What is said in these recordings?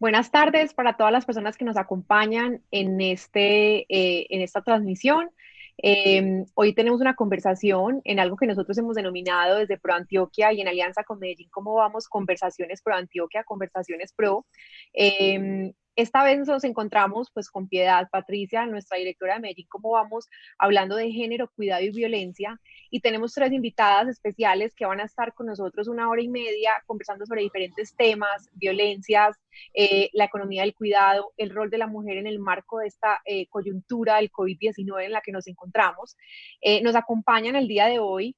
Buenas tardes para todas las personas que nos acompañan en esta transmisión. Hoy tenemos una conversación en algo que nosotros hemos denominado desde Pro Antioquia y en alianza con Medellín, ¿cómo vamos? Conversaciones Pro Antioquia, conversaciones Pro. Esta vez nos encontramos pues con Piedad Patricia, nuestra directora de Medellín, ¿cómo vamos? Hablando de género, cuidado y violencia. Y tenemos tres invitadas especiales que van a estar con nosotros una hora y media conversando sobre diferentes temas, violencias, la economía del cuidado, el rol de la mujer en el marco de esta coyuntura del COVID-19 en la que nos encontramos. Nos acompañan el día de hoy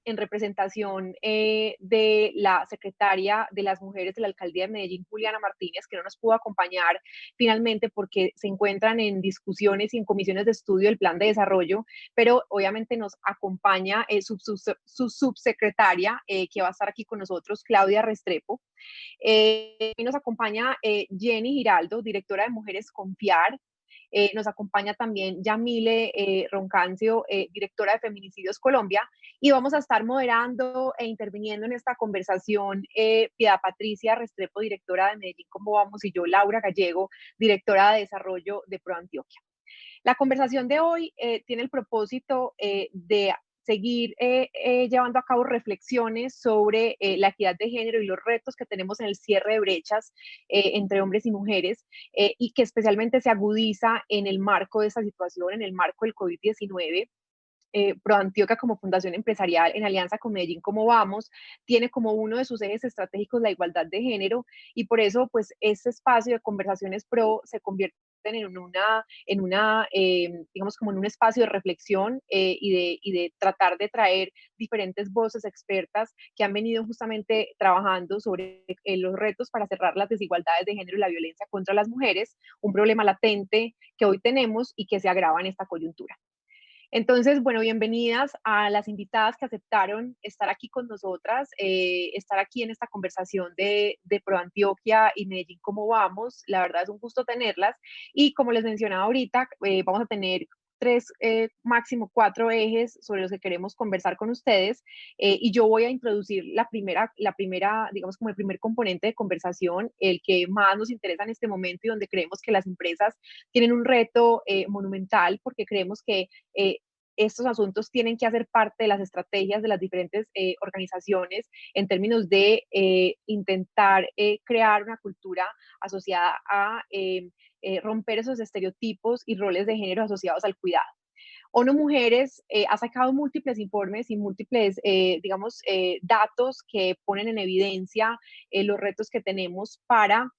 en representación de la secretaria de las mujeres de la alcaldía de Medellín, Juliana Martínez, que no nos pudo acompañar finalmente porque se encuentran en discusiones y en comisiones de estudio del plan de desarrollo, pero obviamente nos acompaña su subsecretaria, que va a estar aquí con nosotros, Claudia Restrepo. Nos acompaña Jenny Giraldo, directora de Mujeres Confiar. Nos acompaña también Yamile Roncancio, directora de Feminicidios Colombia, y vamos a estar moderando e interviniendo en esta conversación Piedad Patricia Restrepo, directora de Medellín, ¿cómo vamos? Y yo, Laura Gallego, directora de Desarrollo de Pro Antioquia. La conversación de hoy tiene el propósito de seguir llevando a cabo reflexiones sobre la equidad de género y los retos que tenemos en el cierre de brechas entre hombres y mujeres y que especialmente se agudiza en el marco de esta situación, en el marco del COVID-19. Pro Antioquia como fundación empresarial en alianza con Medellín Cómo Vamos, tiene como uno de sus ejes estratégicos la igualdad de género y por eso pues este espacio de conversaciones pro se convierte digamos, como en un espacio de reflexión y de tratar de traer diferentes voces expertas que han venido justamente trabajando sobre los retos para cerrar las desigualdades de género y la violencia contra las mujeres, un problema latente que hoy tenemos y que se agrava en esta coyuntura. Entonces, bueno, bienvenidas a las invitadas que aceptaron estar aquí con nosotras, estar aquí en esta conversación de Pro Antioquia y Medellín, ¿cómo vamos? La verdad es un gusto tenerlas. Y como les mencionaba ahorita, vamos a tener tres, máximo cuatro ejes sobre los que queremos conversar con ustedes. Y yo voy a introducir digamos, como el primer componente de conversación, el que más nos interesa en este momento y donde creemos que las empresas tienen un reto monumental porque creemos que estos asuntos tienen que hacer parte de las estrategias de las diferentes organizaciones en términos de intentar crear una cultura asociada a romper esos estereotipos y roles de género asociados al cuidado. ONU Mujeres ha sacado múltiples informes y múltiples, digamos, datos que ponen en evidencia los retos que tenemos para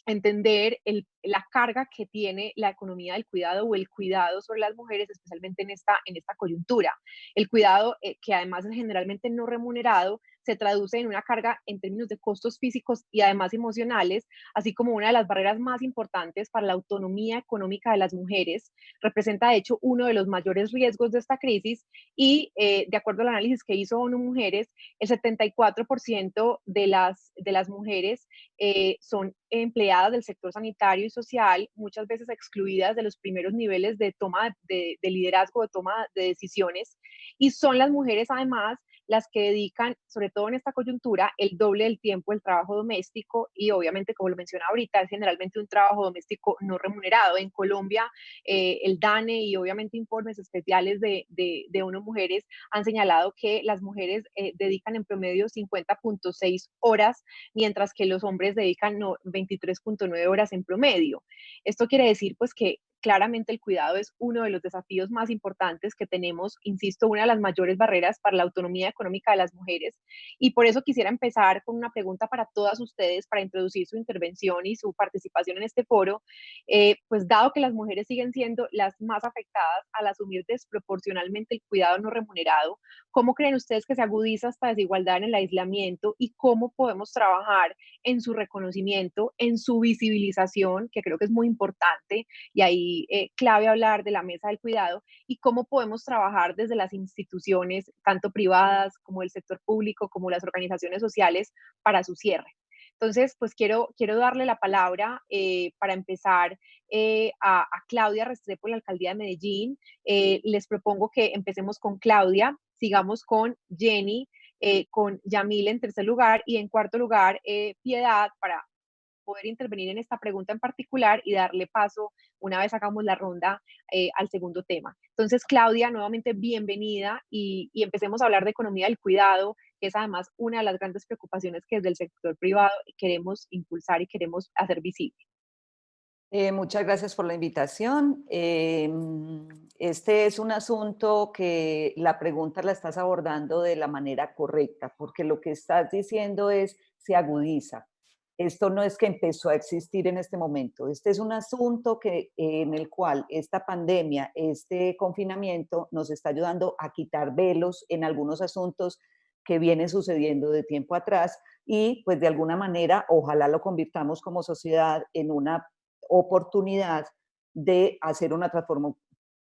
entender la carga que tiene la economía del cuidado o el cuidado sobre las mujeres, especialmente en esta coyuntura. El cuidado, que además es generalmente no remunerado, se traduce en una carga en términos de costos físicos y además emocionales, así como una de las barreras más importantes para la autonomía económica de las mujeres. Representa, de hecho, uno de los mayores riesgos de esta crisis y, de acuerdo al análisis que hizo ONU Mujeres, el 74% de las mujeres son empleadas del sector sanitario y social, muchas veces excluidas de los primeros niveles de toma de liderazgo, de toma de decisiones, y son las mujeres además las que dedican, sobre todo en esta coyuntura, el doble del tiempo del trabajo doméstico y obviamente, como lo mencionaba ahorita, es generalmente un trabajo doméstico no remunerado. En Colombia, el DANE y obviamente informes especiales de ONU Mujeres han señalado que las mujeres dedican en promedio 50.6 horas, mientras que los hombres dedican 23.9 horas en promedio. Esto quiere decir pues que claramente el cuidado es uno de los desafíos más importantes que tenemos, insisto, una de las mayores barreras para la autonomía económica de las mujeres. Y por eso quisiera empezar con una pregunta para todas ustedes, para introducir su intervención y su participación en este foro. Pues dado que las mujeres siguen siendo las más afectadas al asumir desproporcionalmente el cuidado no remunerado, ¿cómo creen ustedes que se agudiza esta desigualdad en el aislamiento y cómo podemos trabajar en su reconocimiento, en su visibilización, que creo que es muy importante, y ahí clave hablar de la mesa del cuidado, y cómo podemos trabajar desde las instituciones, tanto privadas como el sector público, como las organizaciones sociales, para su cierre? Entonces, pues quiero darle la palabra para empezar a Claudia Restrepo, la alcaldía de Medellín. Les propongo que empecemos con Claudia, sigamos con Jenny, con Yamil en tercer lugar y en cuarto lugar Piedad poder intervenir en esta pregunta en particular y darle paso, una vez hagamos la ronda, al segundo tema. Entonces, Claudia, nuevamente bienvenida y empecemos a hablar de economía del cuidado, que es además una de las grandes preocupaciones que desde el sector privado queremos impulsar y queremos hacer visible. Muchas gracias por la invitación. Este es un asunto que la pregunta la estás abordando de la manera correcta, porque lo que estás diciendo es, se agudiza. Esto no es que empezó a existir en este momento. Este es un asunto en el cual esta pandemia, este confinamiento, nos está ayudando a quitar velos en algunos asuntos que vienen sucediendo de tiempo atrás y pues de alguna manera ojalá lo convirtamos como sociedad en una oportunidad de hacer una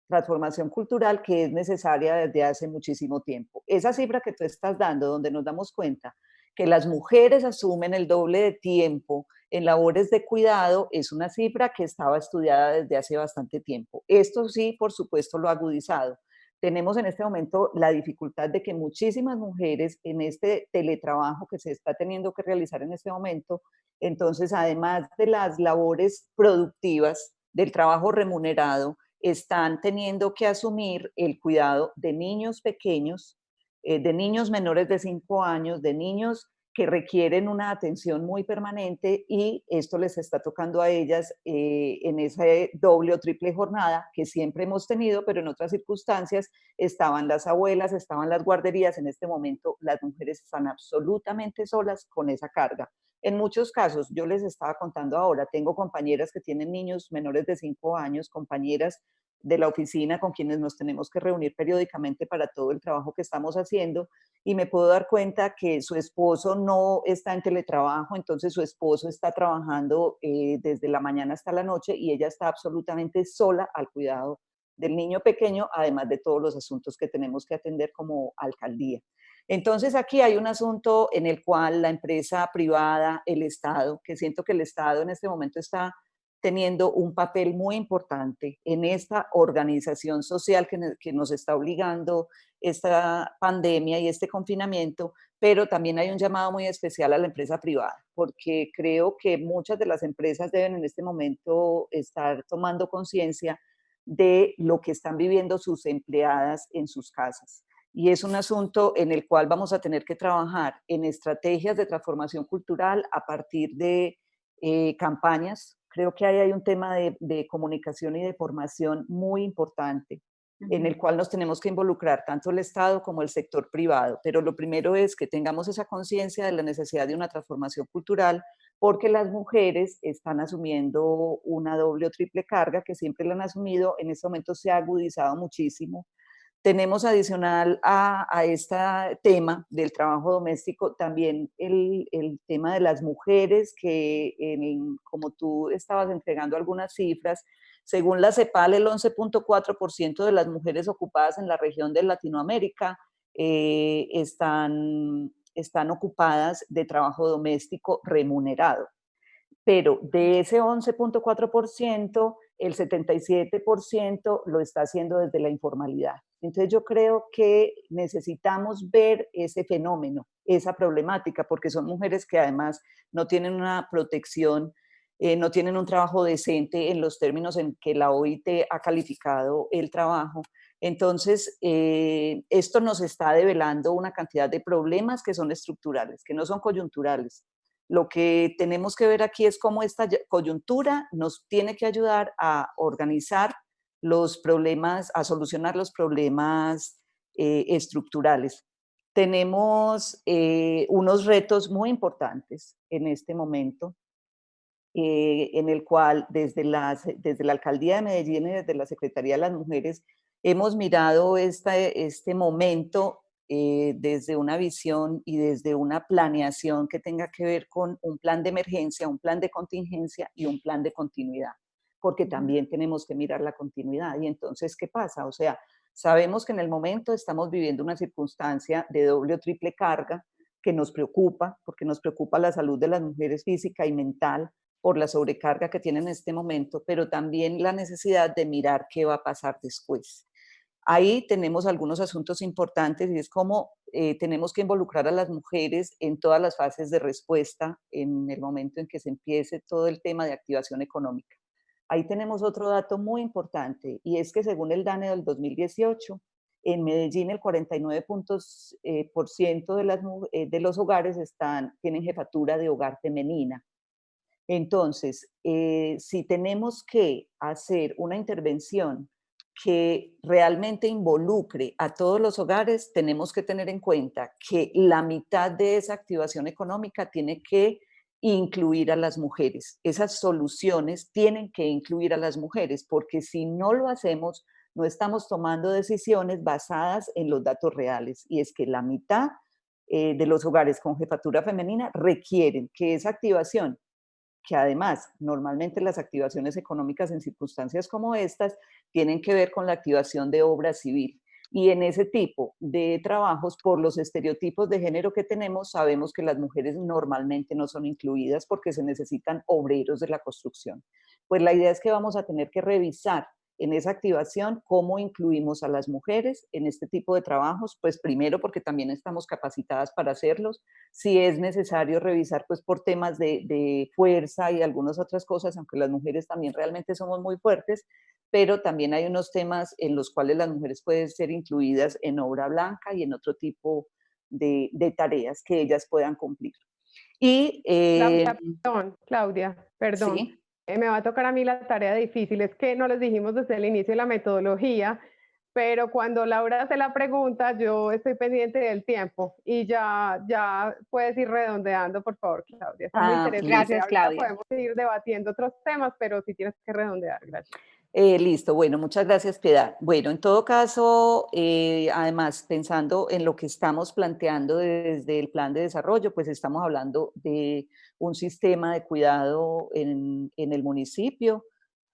transformación cultural que es necesaria desde hace muchísimo tiempo. Esa cifra que tú estás dando, donde nos damos cuenta que las mujeres asumen el doble de tiempo en labores de cuidado, es una cifra que estaba estudiada desde hace bastante tiempo. Esto sí, por supuesto, lo ha agudizado. Tenemos en este momento la dificultad de que muchísimas mujeres en este teletrabajo que se está teniendo que realizar en este momento, entonces, además de las labores productivas, del trabajo remunerado, están teniendo que asumir el cuidado de niños pequeños, de niños menores de 5 años, de niños que requieren una atención muy permanente y esto les está tocando a ellas en esa doble o triple jornada que siempre hemos tenido, pero en otras circunstancias estaban las abuelas, estaban las guarderías. En este momento las mujeres están absolutamente solas con esa carga. En muchos casos, yo les estaba contando ahora, tengo compañeras que tienen niños menores de 5 años, compañeras de la oficina con quienes nos tenemos que reunir periódicamente para todo el trabajo que estamos haciendo y me puedo dar cuenta que su esposo no está en teletrabajo, entonces su esposo está trabajando desde la mañana hasta la noche y ella está absolutamente sola al cuidado del niño pequeño, además de todos los asuntos que tenemos que atender como alcaldía. Entonces aquí hay un asunto en el cual la empresa privada, el Estado, que siento que el Estado en este momento está teniendo un papel muy importante en esta organización social que nos está obligando esta pandemia y este confinamiento, pero también hay un llamado muy especial a la empresa privada, porque creo que muchas de las empresas deben en este momento estar tomando conciencia de lo que están viviendo sus empleadas en sus casas. Y es un asunto en el cual vamos a tener que trabajar en estrategias de transformación cultural a partir de campañas. Creo que ahí hay un tema de comunicación y de formación muy importante en el Ujú. cual nos tenemos que involucrar tanto el Estado como el sector privado. Pero lo primero es que tengamos esa conciencia de la necesidad de una transformación cultural porque las mujeres están asumiendo una doble o triple carga que siempre la han asumido. En este momento se ha agudizado muchísimo. Tenemos adicional a este tema del trabajo doméstico también el tema de las mujeres que, como tú estabas entregando algunas cifras, según la CEPAL, el 11.4% de las mujeres ocupadas en la región de Latinoamérica están ocupadas de trabajo doméstico remunerado, pero de ese 11.4%, el 77% lo está haciendo desde la informalidad. Entonces yo creo que necesitamos ver ese fenómeno, esa problemática, porque son mujeres que además no tienen una protección, no tienen un trabajo decente en los términos en que la OIT ha calificado el trabajo. Entonces, esto nos está develando una cantidad de problemas que son estructurales, que no son coyunturales. Lo que tenemos que ver aquí es cómo esta coyuntura nos tiene que ayudar a organizar los problemas, a solucionar los problemas estructurales. Tenemos unos retos muy importantes en este momento, en el cual desde la Alcaldía de Medellín y desde la Secretaría de las Mujeres hemos mirado este momento desde una visión y desde una planeación que tenga que ver con un plan de emergencia, un plan de contingencia y un plan de continuidad, porque Ujú. también tenemos que mirar la continuidad. Y entonces, ¿qué pasa? O sea, sabemos que en el momento estamos viviendo una circunstancia de doble o triple carga que nos preocupa, porque nos preocupa la salud de las mujeres física y mental, por la sobrecarga que tienen en este momento, pero también la necesidad de mirar qué va a pasar después. Ahí tenemos algunos asuntos importantes y es como tenemos que involucrar a las mujeres en todas las fases de respuesta en el momento en que se empiece todo el tema de activación económica. Ahí tenemos otro dato muy importante y es que según el DANE del 2018, en Medellín el 49% de los hogares tienen jefatura de hogar femenina. Entonces, si tenemos que hacer una intervención que realmente involucre a todos los hogares, tenemos que tener en cuenta que la mitad de esa activación económica tiene que incluir a las mujeres. Esas soluciones tienen que incluir a las mujeres, porque si no lo hacemos, no estamos tomando decisiones basadas en los datos reales. Y es que la mitad de los hogares con jefatura femenina requieren que esa activación, que además normalmente las activaciones económicas en circunstancias como estas tienen que ver con la activación de obra civil. Y en ese tipo de trabajos, por los estereotipos de género que tenemos, sabemos que las mujeres normalmente no son incluidas porque se necesitan obreros de la construcción. Pues la idea es que vamos a tener que revisar en esa activación cómo incluimos a las mujeres en este tipo de trabajos, pues primero porque también estamos capacitadas para hacerlos, si es necesario revisar pues por temas de fuerza y algunas otras cosas, aunque las mujeres también realmente somos muy fuertes, pero también hay unos temas en los cuales las mujeres pueden ser incluidas en obra blanca y en otro tipo de tareas que ellas puedan cumplir. Y Claudia, perdón. sí, Me va a tocar a mí la tarea difícil. Es que no les dijimos desde el inicio la metodología, pero cuando Laura hace la pregunta, yo estoy pendiente del tiempo y ya puedes ir redondeando, por favor, Claudia. Está muy interesante. Gracias, Ahorita Claudia. podemos seguir debatiendo otros temas, pero sí tienes que redondear. Gracias. Listo, bueno, muchas gracias, Piedad. Bueno, en todo caso, además, pensando en lo que estamos planteando desde el plan de desarrollo, pues estamos hablando de un sistema de cuidado en el municipio.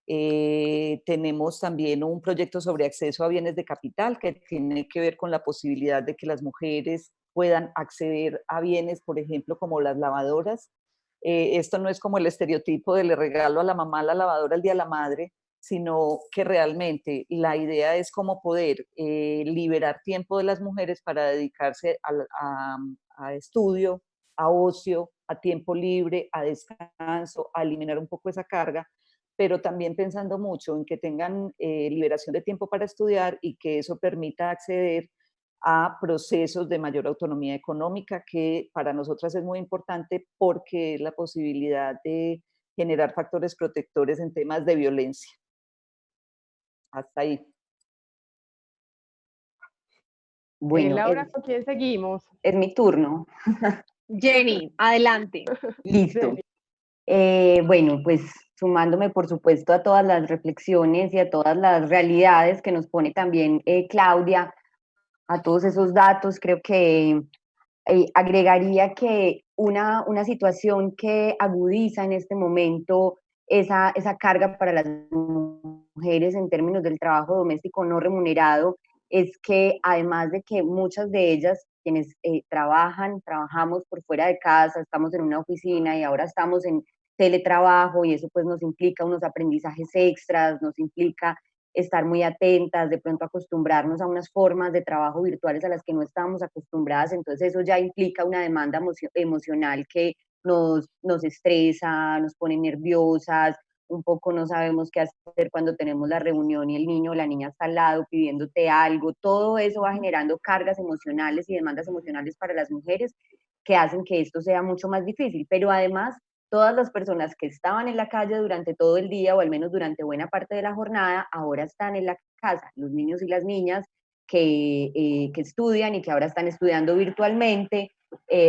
Tenemos también un proyecto sobre acceso a bienes de capital que tiene que ver con la posibilidad de que las mujeres puedan acceder a bienes, por ejemplo, como las lavadoras. Esto no es como el estereotipo de le regalo a la mamá la lavadora el día de la madre, sino que realmente la idea es cómo poder liberar tiempo de las mujeres para dedicarse a estudio, a ocio, a tiempo libre, a descanso, a eliminar un poco esa carga, pero también pensando mucho en que tengan liberación de tiempo para estudiar y que eso permita acceder a procesos de mayor autonomía económica, que para nosotras es muy importante porque es la posibilidad de generar factores protectores en temas de violencia. Hasta ahí. Bueno, Laura, ¿con quién seguimos? es mi turno. Jenny, adelante. Listo. Bueno, pues sumándome, por supuesto, a todas las reflexiones y a todas las realidades que nos pone también Claudia, a todos esos datos, creo que agregaría que una situación que agudiza en este momento esa carga para las mujeres en términos del trabajo doméstico no remunerado es que además de que muchas de ellas, quienes trabajamos por fuera de casa, estamos en una oficina y ahora estamos en teletrabajo y eso pues nos implica unos aprendizajes extras, nos implica estar muy atentas, de pronto acostumbrarnos a unas formas de trabajo virtuales a las que no estábamos acostumbradas, entonces eso ya implica una demanda emocional que nos estresa, nos pone nerviosas, un poco no sabemos qué hacer cuando tenemos la reunión y el niño o la niña está al lado pidiéndote algo, todo eso va generando cargas emocionales y demandas emocionales para las mujeres que hacen que esto sea mucho más difícil, pero además todas las personas que estaban en la calle durante todo el día o al menos durante buena parte de la jornada, ahora están en la casa, los niños y las niñas que estudian y que ahora están estudiando virtualmente,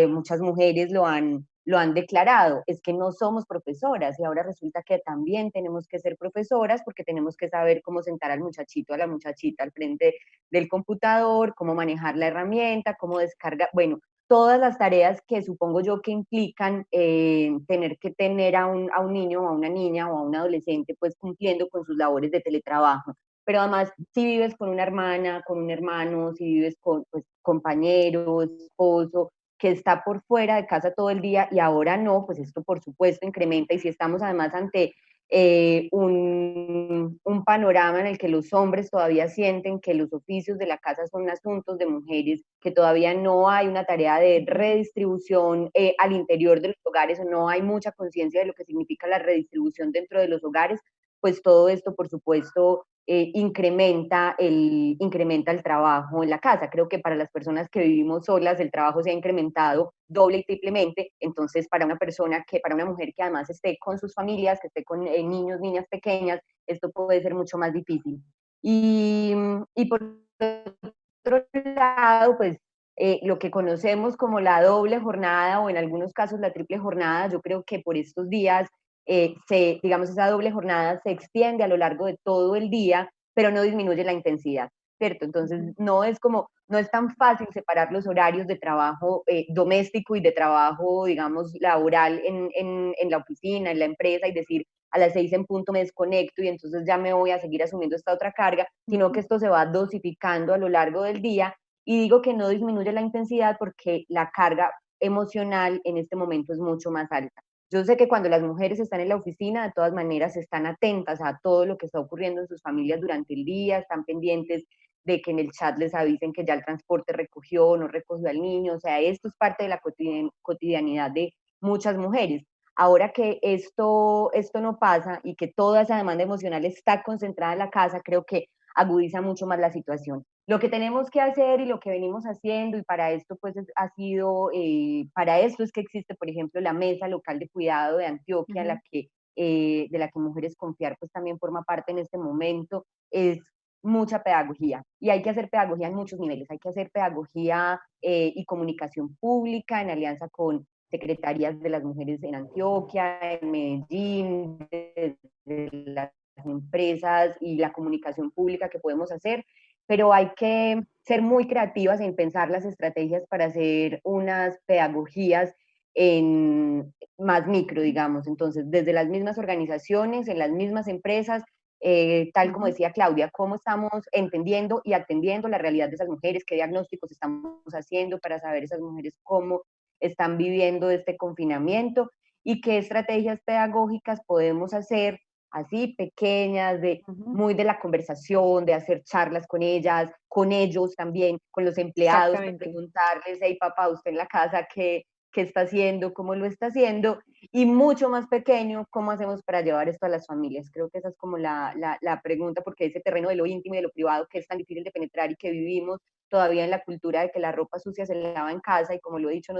muchas mujeres lo han declarado, es que no somos profesoras y ahora resulta que también tenemos que ser profesoras porque tenemos que saber cómo sentar al muchachito, a la muchachita al frente del computador, cómo manejar la herramienta, cómo descargar, bueno, todas las tareas que supongo yo que implican tener que tener a un niño o a una niña o a un adolescente pues cumpliendo con sus labores de teletrabajo. Pero además, si vives con una hermana, con un hermano, si vives con pues, compañero, esposo, que está por fuera de casa todo el día y ahora no, pues esto por supuesto incrementa y si estamos además ante un panorama en el que los hombres todavía sienten que los oficios de la casa son asuntos de mujeres, que todavía no hay una tarea de redistribución al interior de los hogares, o no hay mucha conciencia de lo que significa la redistribución dentro de los hogares, pues todo esto, por supuesto, incrementa el trabajo en la casa. Creo que para las personas que vivimos solas el trabajo se ha incrementado doble y triplemente, entonces para una mujer que además esté con sus familias, que esté con niños, niñas pequeñas, esto puede ser mucho más difícil. Y por otro lado, pues lo que conocemos como la doble jornada, o en algunos casos la triple jornada, yo creo que por estos días digamos, esa doble jornada se extiende a lo largo de todo el día, pero no disminuye la intensidad, ¿cierto? Entonces, no es tan fácil separar los horarios de trabajo doméstico y de trabajo, digamos, laboral en la oficina, en la empresa, y decir, a las 6 en punto me desconecto y entonces ya me voy a seguir asumiendo esta otra carga, sino que esto se va dosificando a lo largo del día, y digo que no disminuye la intensidad porque la carga emocional en este momento es mucho más alta. Yo sé que cuando las mujeres están en la oficina, de todas maneras están atentas a todo lo que está ocurriendo en sus familias durante el día, están pendientes de que en el chat les avisen que ya el transporte recogió o no recogió al niño, o sea, esto es parte de la cotidianidad de muchas mujeres. Ahora que esto no pasa y que toda esa demanda emocional está concentrada en la casa, creo que agudiza mucho más la situación. Lo que tenemos que hacer y lo que venimos haciendo, y para esto pues para esto es que existe, por ejemplo, la Mesa Local de Cuidado de Antioquia, de la que Mujeres Confiar pues también forma parte en este momento, es mucha pedagogía. Y hay que hacer pedagogía en muchos niveles. Hay que hacer pedagogía y comunicación pública en alianza con secretarías de las mujeres en Antioquia, en Medellín, de las empresas y la comunicación pública que podemos hacer, pero hay que ser muy creativas en pensar las estrategias para hacer unas pedagogías en más micro, digamos. Entonces, desde las mismas organizaciones, en las mismas empresas, tal como decía Claudia, cómo estamos entendiendo y atendiendo la realidad de esas mujeres, qué diagnósticos estamos haciendo para saber esas mujeres cómo están viviendo este confinamiento, y qué estrategias pedagógicas podemos hacer así pequeñas, muy de la conversación, de hacer charlas con ellas, con ellos también, con los empleados, para preguntarles, hey papá, usted en la casa, ¿qué está haciendo? ¿Cómo lo está haciendo? Y mucho más pequeño, ¿cómo hacemos para llevar esto a las familias? Creo que esa es como la pregunta, porque ese terreno de lo íntimo y de lo privado que es tan difícil de penetrar y que vivimos todavía en la cultura de que la ropa sucia se lava en casa, y como lo he dicho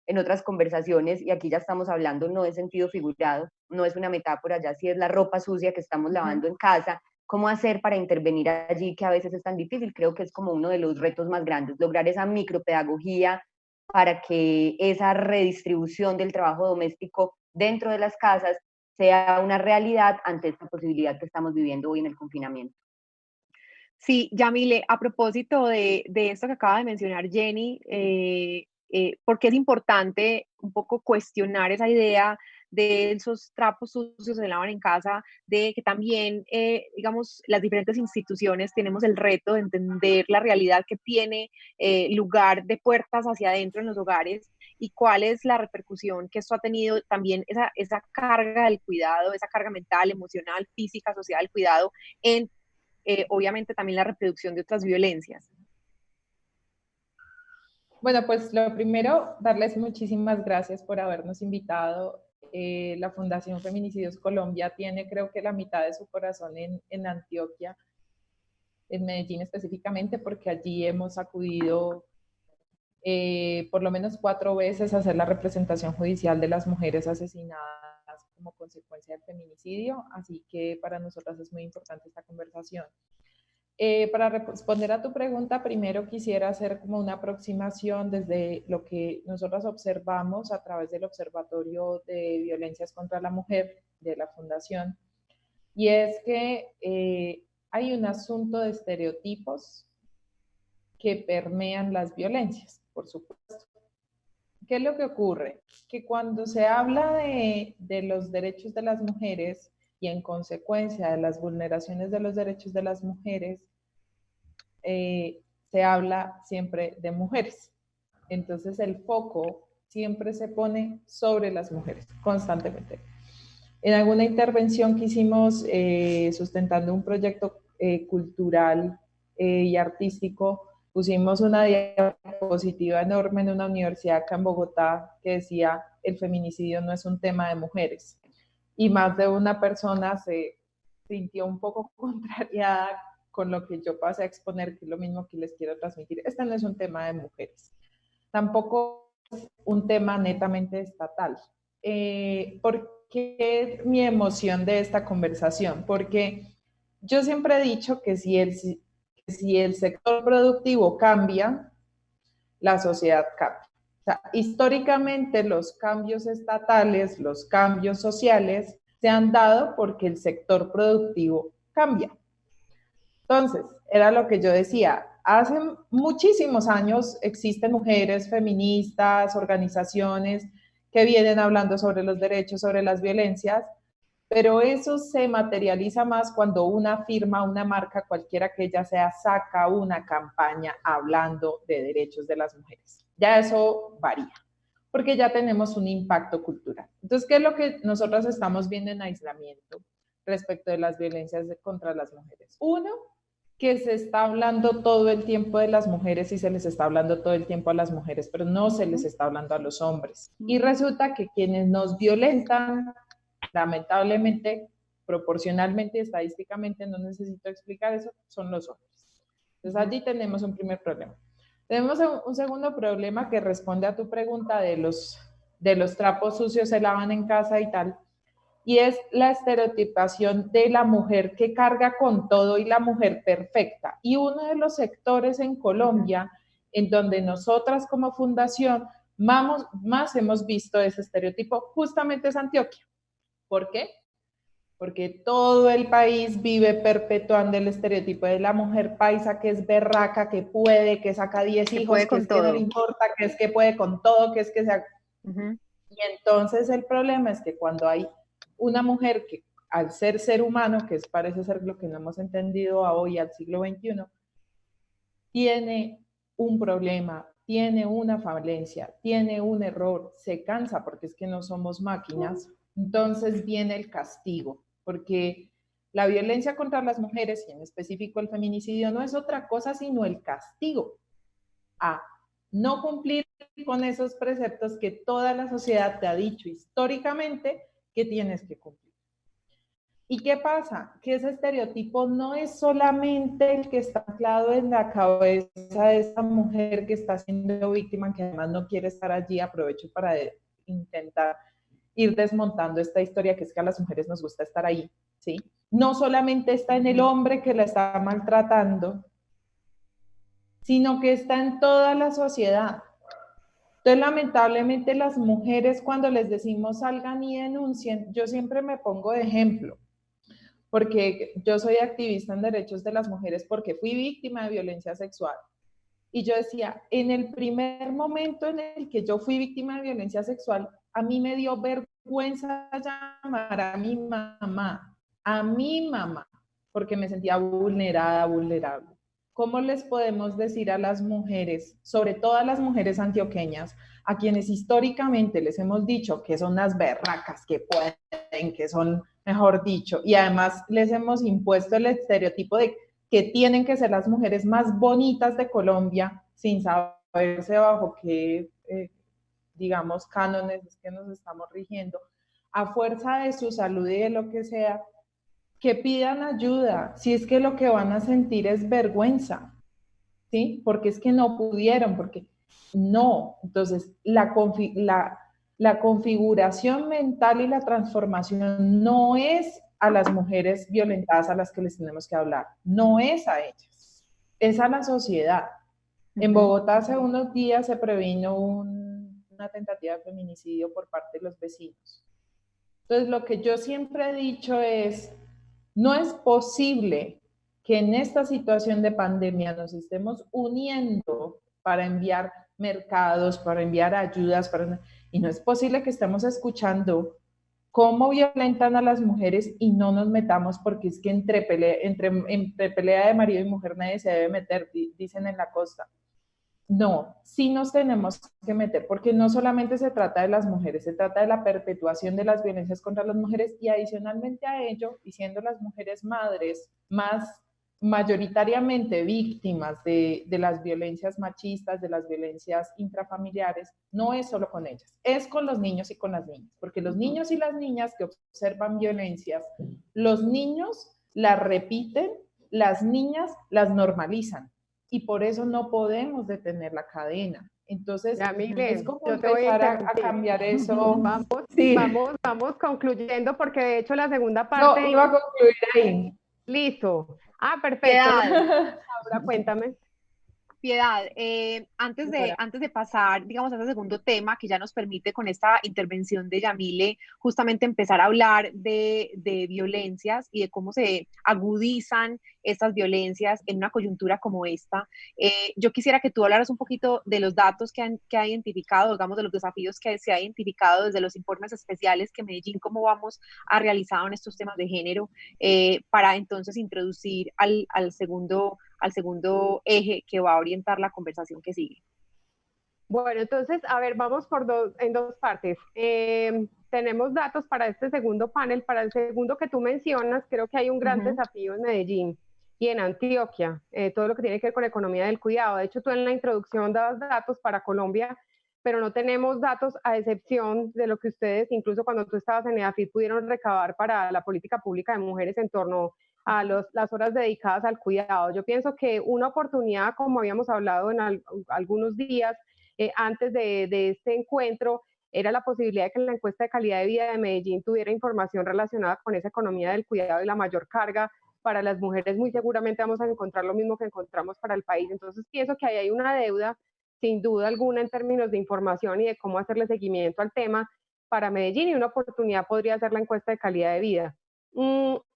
en otras conversaciones, y aquí ya estamos hablando no de sentido figurado, no es una metáfora, ya sí es la ropa sucia que estamos lavando en casa. ¿Cómo hacer para intervenir allí, que a veces es tan difícil? Creo que es como uno de los retos más grandes, lograr esa micropedagogía para que esa redistribución del trabajo doméstico dentro de las casas sea una realidad ante esta posibilidad que estamos viviendo hoy en el confinamiento. Sí, Yamile, a propósito de esto que acaba de mencionar Jenny, porque es importante un poco cuestionar esa idea de esos trapos sucios se lavan en casa, de que también, digamos, las diferentes instituciones tenemos el reto de entender la realidad que tiene lugar de puertas hacia adentro en los hogares, y cuál es la repercusión que esto ha tenido también, esa carga del cuidado, esa carga mental, emocional, física, social del cuidado en obviamente también la reproducción de otras violencias. Bueno, pues lo primero, darles muchísimas gracias por habernos invitado. La Fundación Feminicidios Colombia tiene, creo que, la mitad de su corazón en Antioquia, en Medellín específicamente, porque allí hemos acudido por lo menos 4 veces a hacer la representación judicial de las mujeres asesinadas como consecuencia del feminicidio, así que para nosotras es muy importante esta conversación. Para responder a tu pregunta, primero quisiera hacer como una aproximación desde lo que nosotras observamos a través del Observatorio de Violencias contra la Mujer de la Fundación, y es que hay un asunto de estereotipos que permean las violencias, por supuesto. ¿Qué es lo que ocurre? Que cuando se habla de los derechos de las mujeres y en consecuencia de las vulneraciones de los derechos de las mujeres, se habla siempre de mujeres. Entonces el foco siempre se pone sobre las mujeres, constantemente. En alguna intervención que hicimos sustentando un proyecto cultural y artístico, pusimos una diapositiva enorme en una universidad acá en Bogotá que decía: el feminicidio no es un tema de mujeres. Y más de una persona se sintió un poco contrariada con lo que yo pasé a exponer, que es lo mismo que les quiero transmitir. Este no es un tema de mujeres. Tampoco es un tema netamente estatal. ¿Por qué mi emoción de esta conversación? Porque yo siempre he dicho que si el sector productivo cambia, la sociedad cambia. O sea, históricamente los cambios estatales, los cambios sociales se han dado porque el sector productivo cambia. Entonces, era lo que yo decía, hace muchísimos años existen mujeres feministas, organizaciones que vienen hablando sobre los derechos, sobre las violencias, pero eso se materializa más cuando una firma, una marca, cualquiera que ella sea, saca una campaña hablando de derechos de las mujeres. Ya eso varía, porque ya tenemos un impacto cultural. Entonces, ¿qué es lo que nosotros estamos viendo en aislamiento respecto de las violencias contra las mujeres? Uno, que se está hablando todo el tiempo de las mujeres y se les está hablando todo el tiempo a las mujeres, pero no se les está hablando a los hombres. Y resulta que quienes nos violentan, lamentablemente, proporcionalmente y estadísticamente, no necesito explicar eso, son los hombres. Entonces allí tenemos un primer problema. Tenemos un segundo problema que responde a tu pregunta de los trapos sucios se lavan en casa y tal, y es la estereotipación de la mujer que carga con todo y la mujer perfecta. Y uno de los sectores en Colombia en donde nosotras como fundación más hemos visto ese estereotipo justamente es Antioquia. ¿Por qué? Porque todo el país vive perpetuando el estereotipo de la mujer paisa que es berraca, que puede, que saca 10 hijos, que es que no le importa, que es que puede con todo, que es que se... Y entonces el problema es que cuando hay una mujer que al ser humano, que parece ser lo que no hemos entendido a hoy, al siglo XXI, tiene un problema, tiene una falencia, tiene un error, se cansa porque es que no somos máquinas, entonces viene el castigo, porque la violencia contra las mujeres, y en específico el feminicidio, no es otra cosa sino el castigo a no cumplir con esos preceptos que toda la sociedad te ha dicho históricamente que tienes que cumplir. ¿Y qué pasa? Que ese estereotipo no es solamente el que está anclado en la cabeza de esa mujer que está siendo víctima, que además no quiere estar allí. Aprovecho para intentar ir desmontando esta historia, que es que a las mujeres nos gusta estar ahí, ¿sí? No solamente está en el hombre que la está maltratando, sino que está en toda la sociedad. Entonces, lamentablemente, las mujeres, cuando les decimos salgan y denuncien, yo siempre me pongo de ejemplo, porque yo soy activista en derechos de las mujeres porque fui víctima de violencia sexual. Y yo decía, en el primer momento en el que yo fui víctima de violencia sexual, a mí me dio vergüenza llamar a mi mamá, porque me sentía vulnerable. ¿Cómo les podemos decir a las mujeres, sobre todo a las mujeres antioqueñas, a quienes históricamente les hemos dicho que son las berracas, que pueden, que son, mejor dicho, y además les hemos impuesto el estereotipo de que tienen que ser las mujeres más bonitas de Colombia, sin saberse bajo qué, digamos, cánones es que nos estamos rigiendo, a fuerza de su salud y de lo que sea, que pidan ayuda, si es que lo que van a sentir es vergüenza, ¿sí? Porque es que no pudieron, porque no. Entonces, la configuración mental y la transformación no es a las mujeres violentadas a las que les tenemos que hablar, no es a ellas, es a la sociedad. En Bogotá hace unos días se previno una tentativa de feminicidio por parte de los vecinos. Entonces, lo que yo siempre he dicho es, no es posible que en esta situación de pandemia nos estemos uniendo para enviar mercados, para enviar ayudas, y no es posible que estemos escuchando cómo violentan a las mujeres y no nos metamos, porque es que entre pelea de marido y mujer nadie se debe meter, dicen en la costa. No, sí nos tenemos que meter, porque no solamente se trata de las mujeres, se trata de la perpetuación de las violencias contra las mujeres y adicionalmente a ello, y siendo las mujeres madres más mayoritariamente víctimas de las violencias machistas, de las violencias intrafamiliares, no es solo con ellas, es con los niños y con las niñas, porque los niños y las niñas que observan violencias, los niños las repiten, las niñas las normalizan y por eso no podemos detener la cadena. Entonces, es Mire, como yo te voy a empezar a interrumpir. cambiar eso. Vamos, Sí, vamos concluyendo porque de hecho la segunda no, parte, iba a concluir ahí. listo. Ah, perfecto. Piedad, Laura, cuéntame. Piedad, Señora. antes de pasar, digamos, a ese segundo tema que ya nos permite con esta intervención de Yamile justamente empezar a hablar de violencias y de cómo se agudizan estas violencias en una coyuntura como esta, yo quisiera que tú hablaras un poquito de los datos que ha identificado, digamos, de los desafíos que se ha identificado desde los informes especiales que Medellín, cómo vamos, ha realizado en estos temas de género, para entonces introducir al segundo eje que va a orientar la conversación que sigue. Bueno, entonces, a ver, vamos en dos partes. Tenemos datos para este segundo panel. Para el segundo que tú mencionas, creo que hay un gran desafío en Medellín y en Antioquia, todo lo que tiene que ver con economía del cuidado. De hecho, tú en la introducción dabas datos para Colombia, pero no tenemos datos a excepción de lo que ustedes, incluso cuando tú estabas en EAFID, pudieron recabar para la política pública de mujeres en torno a las horas dedicadas al cuidado. Yo pienso que una oportunidad, como habíamos hablado en algunos días, antes de este encuentro, era la posibilidad de que la encuesta de calidad de vida de Medellín tuviera información relacionada con esa economía del cuidado y la mayor carga para las mujeres. Muy seguramente vamos a encontrar lo mismo que encontramos para el país. Entonces pienso que ahí hay una deuda, sin duda alguna, en términos de información y de cómo hacerle seguimiento al tema para Medellín, y una oportunidad podría ser la encuesta de calidad de vida.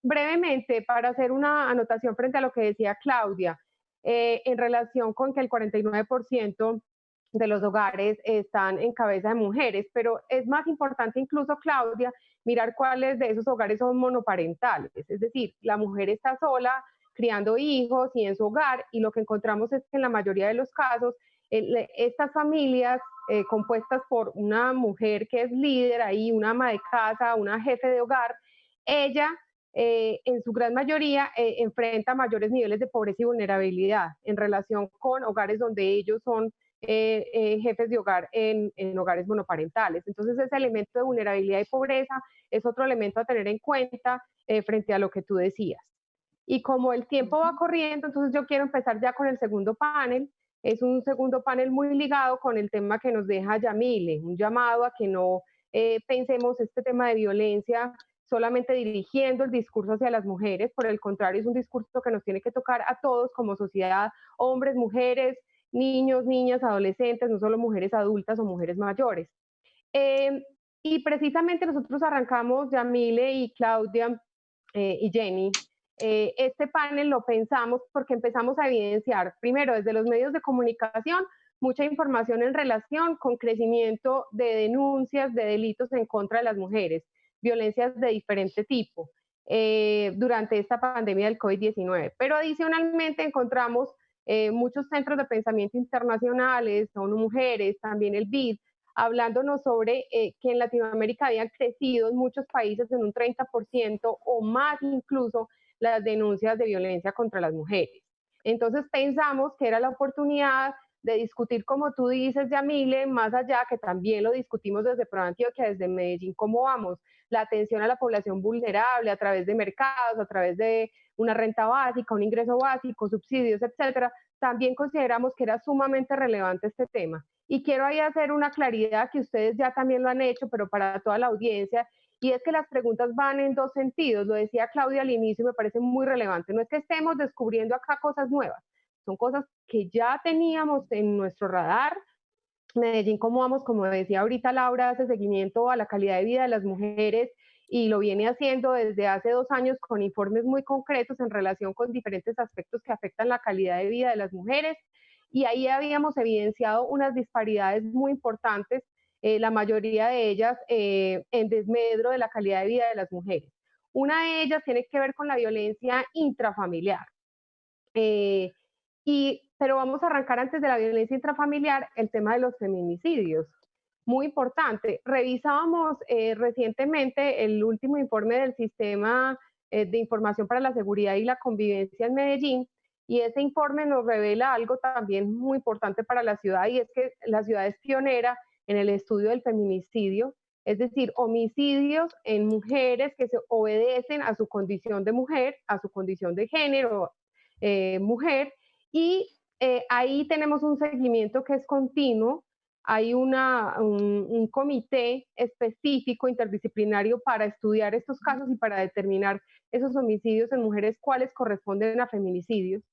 Brevemente, para hacer una anotación frente a lo que decía Claudia, en relación con que el 49% de los hogares están en cabeza de mujeres, pero es más importante incluso, Claudia, mirar cuáles de esos hogares son monoparentales, es decir, la mujer está sola criando hijos y en su hogar, y lo que encontramos es que en la mayoría de los casos, estas familias compuestas por una mujer que es líder ahí, una ama de casa, una jefe de hogar, ella en su gran mayoría enfrenta mayores niveles de pobreza y vulnerabilidad en relación con hogares donde ellos son jefes de hogar en hogares monoparentales. Entonces ese elemento de vulnerabilidad y pobreza es otro elemento a tener en cuenta frente a lo que tú decías. Y como el tiempo va corriendo, entonces yo quiero empezar ya con el segundo panel. Es un segundo panel muy ligado con el tema que nos deja Yamile, un llamado a que no pensemos este tema de violencia solamente dirigiendo el discurso hacia las mujeres, por el contrario, es un discurso que nos tiene que tocar a todos como sociedad, hombres, mujeres, niños, niñas, adolescentes, no solo mujeres adultas o mujeres mayores. Y precisamente nosotros arrancamos, Yamile y Claudia y Jenny, este panel lo pensamos porque empezamos a evidenciar, primero, desde los medios de comunicación, mucha información en relación con crecimiento de denuncias de delitos en contra de las mujeres, violencias de diferente tipo, durante esta pandemia del COVID-19. Pero adicionalmente encontramos muchos centros de pensamiento internacionales, ONU Mujeres, también el BID, hablándonos sobre que en Latinoamérica habían crecido en muchos países en un 30% o más incluso las denuncias de violencia contra las mujeres. Entonces pensamos que era la oportunidad de discutir, como tú dices, Yamile, más allá, que también lo discutimos desde ProAntioquia, desde Medellín, cómo vamos, la atención a la población vulnerable a través de mercados, a través de una renta básica, un ingreso básico, subsidios, etcétera. También consideramos que era sumamente relevante este tema. Y quiero ahí hacer una claridad que ustedes ya también lo han hecho, pero para toda la audiencia, y es que las preguntas van en dos sentidos. Lo decía Claudia al inicio y me parece muy relevante. No es que estemos descubriendo acá cosas nuevas, son cosas que ya teníamos en nuestro radar. Medellín, ¿cómo vamos? Como decía ahorita Laura, hace seguimiento a la calidad de vida de las mujeres y lo viene haciendo desde hace 2 años con informes muy concretos en relación con diferentes aspectos que afectan la calidad de vida de las mujeres. Y ahí habíamos evidenciado unas disparidades muy importantes, la mayoría de ellas en desmedro de la calidad de vida de las mujeres. Una de ellas tiene que ver con la violencia intrafamiliar. Y pero vamos a arrancar antes de la violencia intrafamiliar el tema de los feminicidios. Muy importante. Revisábamos recientemente el último informe del Sistema de Información para la Seguridad y la Convivencia en Medellín, y ese informe nos revela algo también muy importante para la ciudad, y es que la ciudad es pionera en el estudio del feminicidio, es decir, homicidios en mujeres que se obedecen a su condición de mujer, a su condición de género, mujer, y ahí tenemos un seguimiento que es continuo. Hay un comité específico interdisciplinario para estudiar estos casos y para determinar esos homicidios en mujeres, cuáles corresponden a feminicidios.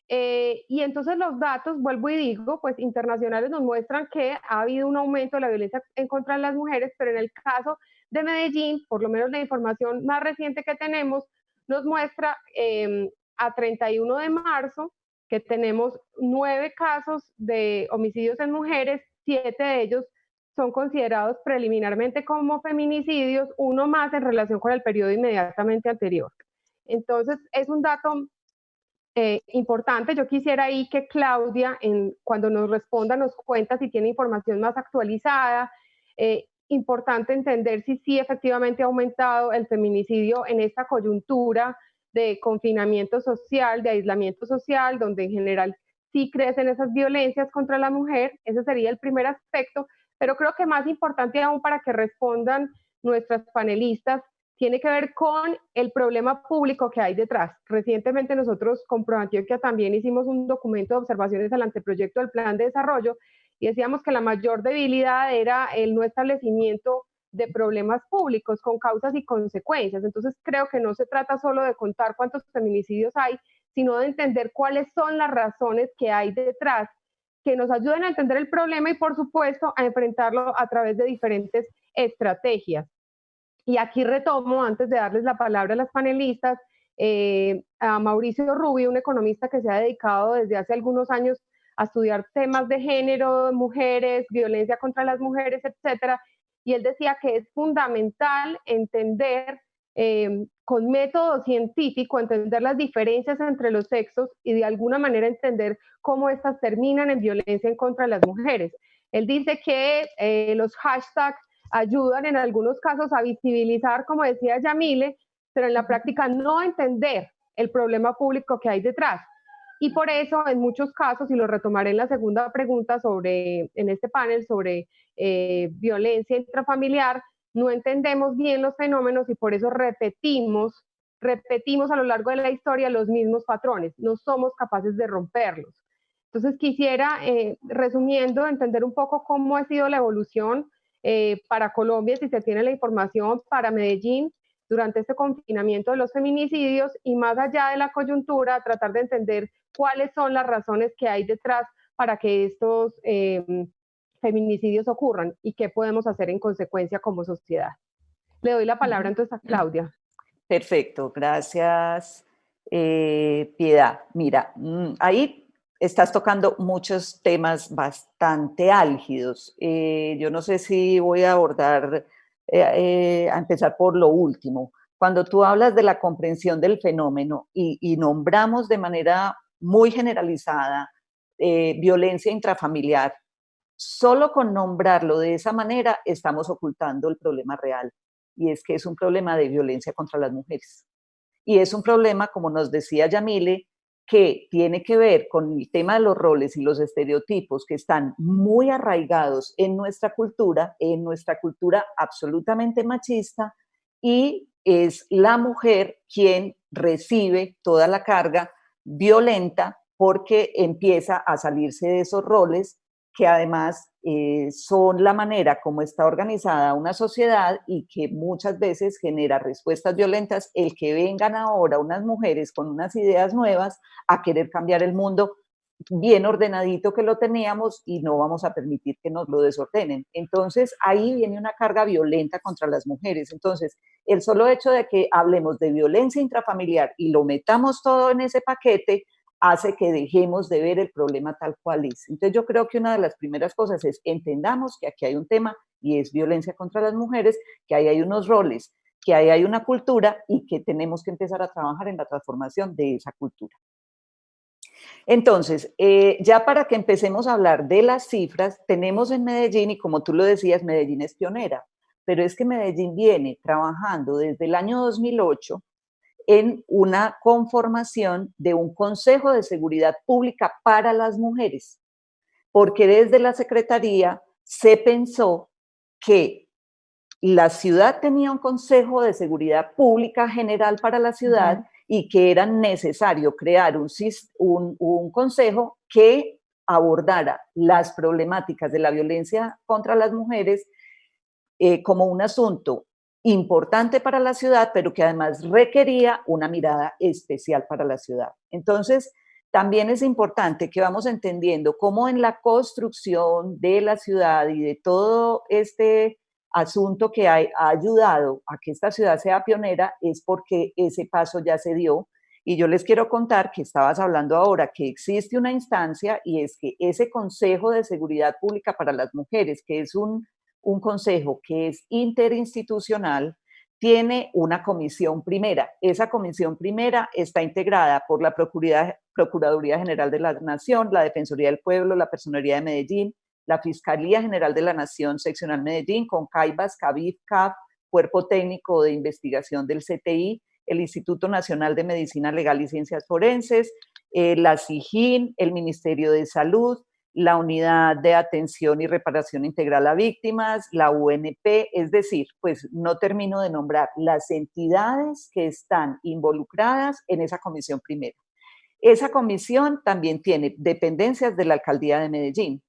Y entonces los datos, vuelvo y digo, pues internacionales nos muestran que ha habido un aumento de la violencia en contra de las mujeres, pero en el caso de Medellín, por lo menos la información más reciente que tenemos, nos muestra a 31 de marzo que tenemos 9 casos de homicidios en mujeres, 7 de ellos son considerados preliminarmente como feminicidios, uno más en relación con el periodo inmediatamente anterior. Entonces, es un dato importante. Yo quisiera ahí que Claudia, cuando nos responda, nos cuenta si tiene información más actualizada. Importante entender si sí efectivamente ha aumentado el feminicidio en esta coyuntura de confinamiento social, de aislamiento social, donde en general sí crecen esas violencias contra la mujer. Ese sería el primer aspecto, pero creo que más importante aún para que respondan nuestras panelistas tiene que ver con el problema público que hay detrás. Recientemente nosotros con ProAntioquia también hicimos un documento de observaciones al anteproyecto del plan de desarrollo y decíamos que la mayor debilidad era el no establecimiento de problemas públicos con causas y consecuencias. Entonces creo que no se trata solo de contar cuántos feminicidios hay, sino de entender cuáles son las razones que hay detrás, que nos ayuden a entender el problema y por supuesto a enfrentarlo a través de diferentes estrategias. Y aquí retomo, antes de darles la palabra a las panelistas, a Mauricio Rubio, un economista que se ha dedicado desde hace algunos años a estudiar temas de género, mujeres, violencia contra las mujeres, etcétera. Y él decía que es fundamental entender con método científico, entender las diferencias entre los sexos y de alguna manera entender cómo estas terminan en violencia en contra de las mujeres. Él dice que los hashtags ayudan en algunos casos a visibilizar, como decía Yamile, pero en la práctica no entender el problema público que hay detrás. Y por eso, en muchos casos, y lo retomaré en la segunda pregunta en este panel sobre violencia intrafamiliar, no entendemos bien los fenómenos y por eso repetimos a lo largo de la historia los mismos patrones, no somos capaces de romperlos. Entonces quisiera, resumiendo, entender un poco cómo ha sido la evolución para Colombia, si se tiene la información, para Medellín, durante este confinamiento de los feminicidios y más allá de la coyuntura, tratar de entender cuáles son las razones que hay detrás para que estos feminicidios ocurran y qué podemos hacer en consecuencia como sociedad. Le doy la palabra entonces a Claudia. Perfecto, gracias, Piedad. Mira, ahí estás tocando muchos temas bastante álgidos. Yo no sé si voy a abordar, a empezar por lo último. Cuando tú hablas de la comprensión del fenómeno y nombramos de manera muy generalizada violencia intrafamiliar, solo con nombrarlo de esa manera estamos ocultando el problema real, y es que es un problema de violencia contra las mujeres. Y es un problema, como nos decía Yamile, que tiene que ver con el tema de los roles y los estereotipos que están muy arraigados en nuestra cultura absolutamente machista, y es la mujer quien recibe toda la carga violenta porque empieza a salirse de esos roles que además son la manera como está organizada una sociedad y que muchas veces genera respuestas violentas, el que vengan ahora unas mujeres con unas ideas nuevas a querer cambiar el mundo bien ordenadito que lo teníamos y no vamos a permitir que nos lo desordenen. Entonces ahí viene una carga violenta contra las mujeres. Entonces el solo hecho de que hablemos de violencia intrafamiliar y lo metamos todo en ese paquete hace que dejemos de ver el problema tal cual es. Entonces yo creo que una de las primeras cosas es entendamos que aquí hay un tema y es violencia contra las mujeres, que ahí hay unos roles, que ahí hay una cultura y que tenemos que empezar a trabajar en la transformación de esa cultura. Entonces, ya para que empecemos a hablar de las cifras, tenemos en Medellín, y como tú lo decías, Medellín es pionera, pero es que Medellín viene trabajando desde el año 2008 en una conformación de un Consejo de Seguridad Pública para las mujeres, porque desde la Secretaría se pensó que la ciudad tenía un Consejo de Seguridad Pública general para la ciudad y que era necesario crear un consejo que abordara las problemáticas de la violencia contra las mujeres como un asunto importante para la ciudad, pero que además requería una mirada especial para la ciudad. Entonces, también es importante que vamos entendiendo cómo en la construcción de la ciudad y de todo este asunto que ha ayudado a que esta ciudad sea pionera es porque ese paso ya se dio. Y yo les quiero contar que estabas hablando ahora que existe una instancia y es que ese Consejo de Seguridad Pública para las Mujeres, que es un consejo que es interinstitucional, tiene una comisión primera. Esa comisión primera está integrada por la Procuraduría General de la Nación, la Defensoría del Pueblo, la Personería de Medellín, la Fiscalía General de la Nación Seccional Medellín, con CAIBAS, CABIF, CAP, Cuerpo Técnico de Investigación del CTI, el Instituto Nacional de Medicina Legal y Ciencias Forenses, la SIJIN, el Ministerio de Salud, la Unidad de Atención y Reparación Integral a Víctimas, la UNP, es decir, pues no termino de nombrar las entidades que están involucradas en esa comisión primera. Esa comisión también tiene dependencias de la Alcaldía de Medellín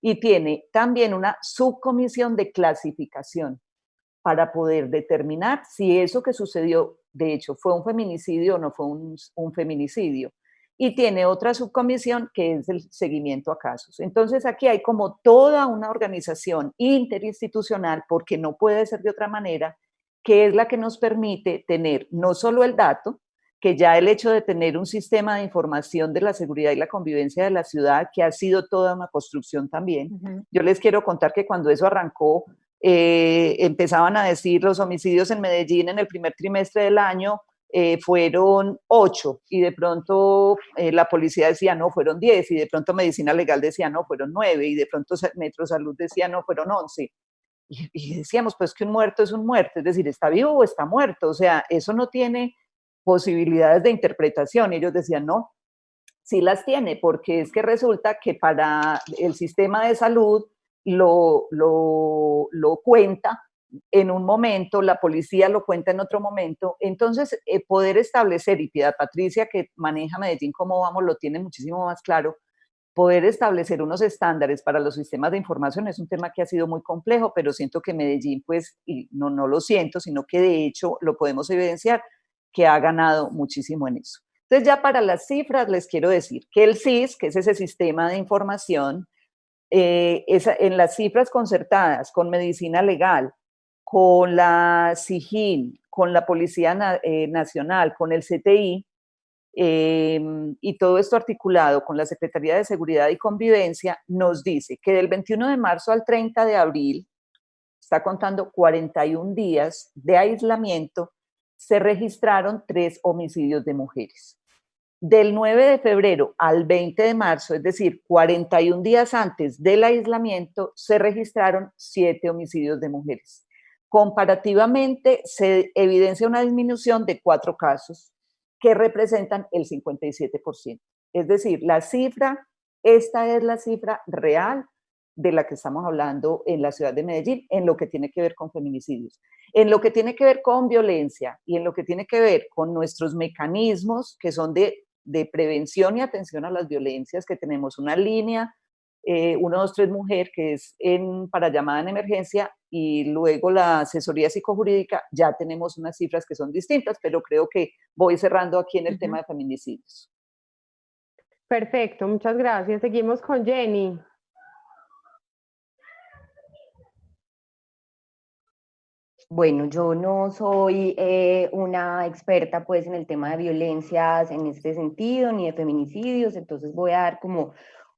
y tiene también una subcomisión de clasificación para poder determinar si eso que sucedió, de hecho, fue un feminicidio o no fue un feminicidio. Y tiene otra subcomisión que es el seguimiento a casos. Entonces aquí hay como toda una organización interinstitucional, porque no puede ser de otra manera, que es la que nos permite tener no solo el dato, que ya el hecho de tener un sistema de información de la seguridad y la convivencia de la ciudad, que ha sido toda una construcción también. Yo les quiero contar que cuando eso arrancó, empezaban a decir los homicidios en Medellín en el primer trimestre del año fueron 8 y de pronto la policía decía no, fueron 10 y de pronto Medicina Legal decía no, fueron 9 y de pronto Metrosalud decía no, fueron 11. Y decíamos pues que un muerto es un muerto, es decir, está vivo o está muerto, o sea, eso no tiene posibilidades de interpretación. Y ellos decían no, sí las tiene, porque es que resulta que para el sistema de salud lo cuenta en un momento, la policía lo cuenta en otro momento. Entonces, poder establecer, y Piedad Patricia, que maneja Medellín como vamos, lo tiene muchísimo más claro, poder establecer unos estándares para los sistemas de información es un tema que ha sido muy complejo, pero siento que Medellín, pues, y no lo siento, sino que de hecho lo podemos evidenciar, que ha ganado muchísimo en eso. Entonces, ya para las cifras les quiero decir que el SIS, que es ese sistema de información, en las cifras concertadas con Medicina Legal, con la SIJIN, con la Policía Nacional, con el CTI, y todo esto articulado con la Secretaría de Seguridad y Convivencia, nos dice que del 21 de marzo al 30 de abril, está contando 41 días de aislamiento, se registraron 3 homicidios de mujeres. Del 9 de febrero al 20 de marzo, es decir, 41 días antes del aislamiento, se registraron 7 homicidios de mujeres. Comparativamente, se evidencia una disminución de 4 casos que representan el 57%. Es decir, esta es la cifra real de la que estamos hablando en la ciudad de Medellín, en lo que tiene que ver con feminicidios. En lo que tiene que ver con violencia y en lo que tiene que ver con nuestros mecanismos que son de prevención y atención a las violencias, que tenemos una línea 123 Mujer, que es para llamada en emergencia, y luego la asesoría psicojurídica, ya tenemos unas cifras que son distintas, pero creo que voy cerrando aquí en el tema de feminicidios. Perfecto, muchas gracias. Seguimos con Jenny. Bueno, yo no soy una experta pues en el tema de violencias en este sentido, ni de feminicidios, entonces voy a dar como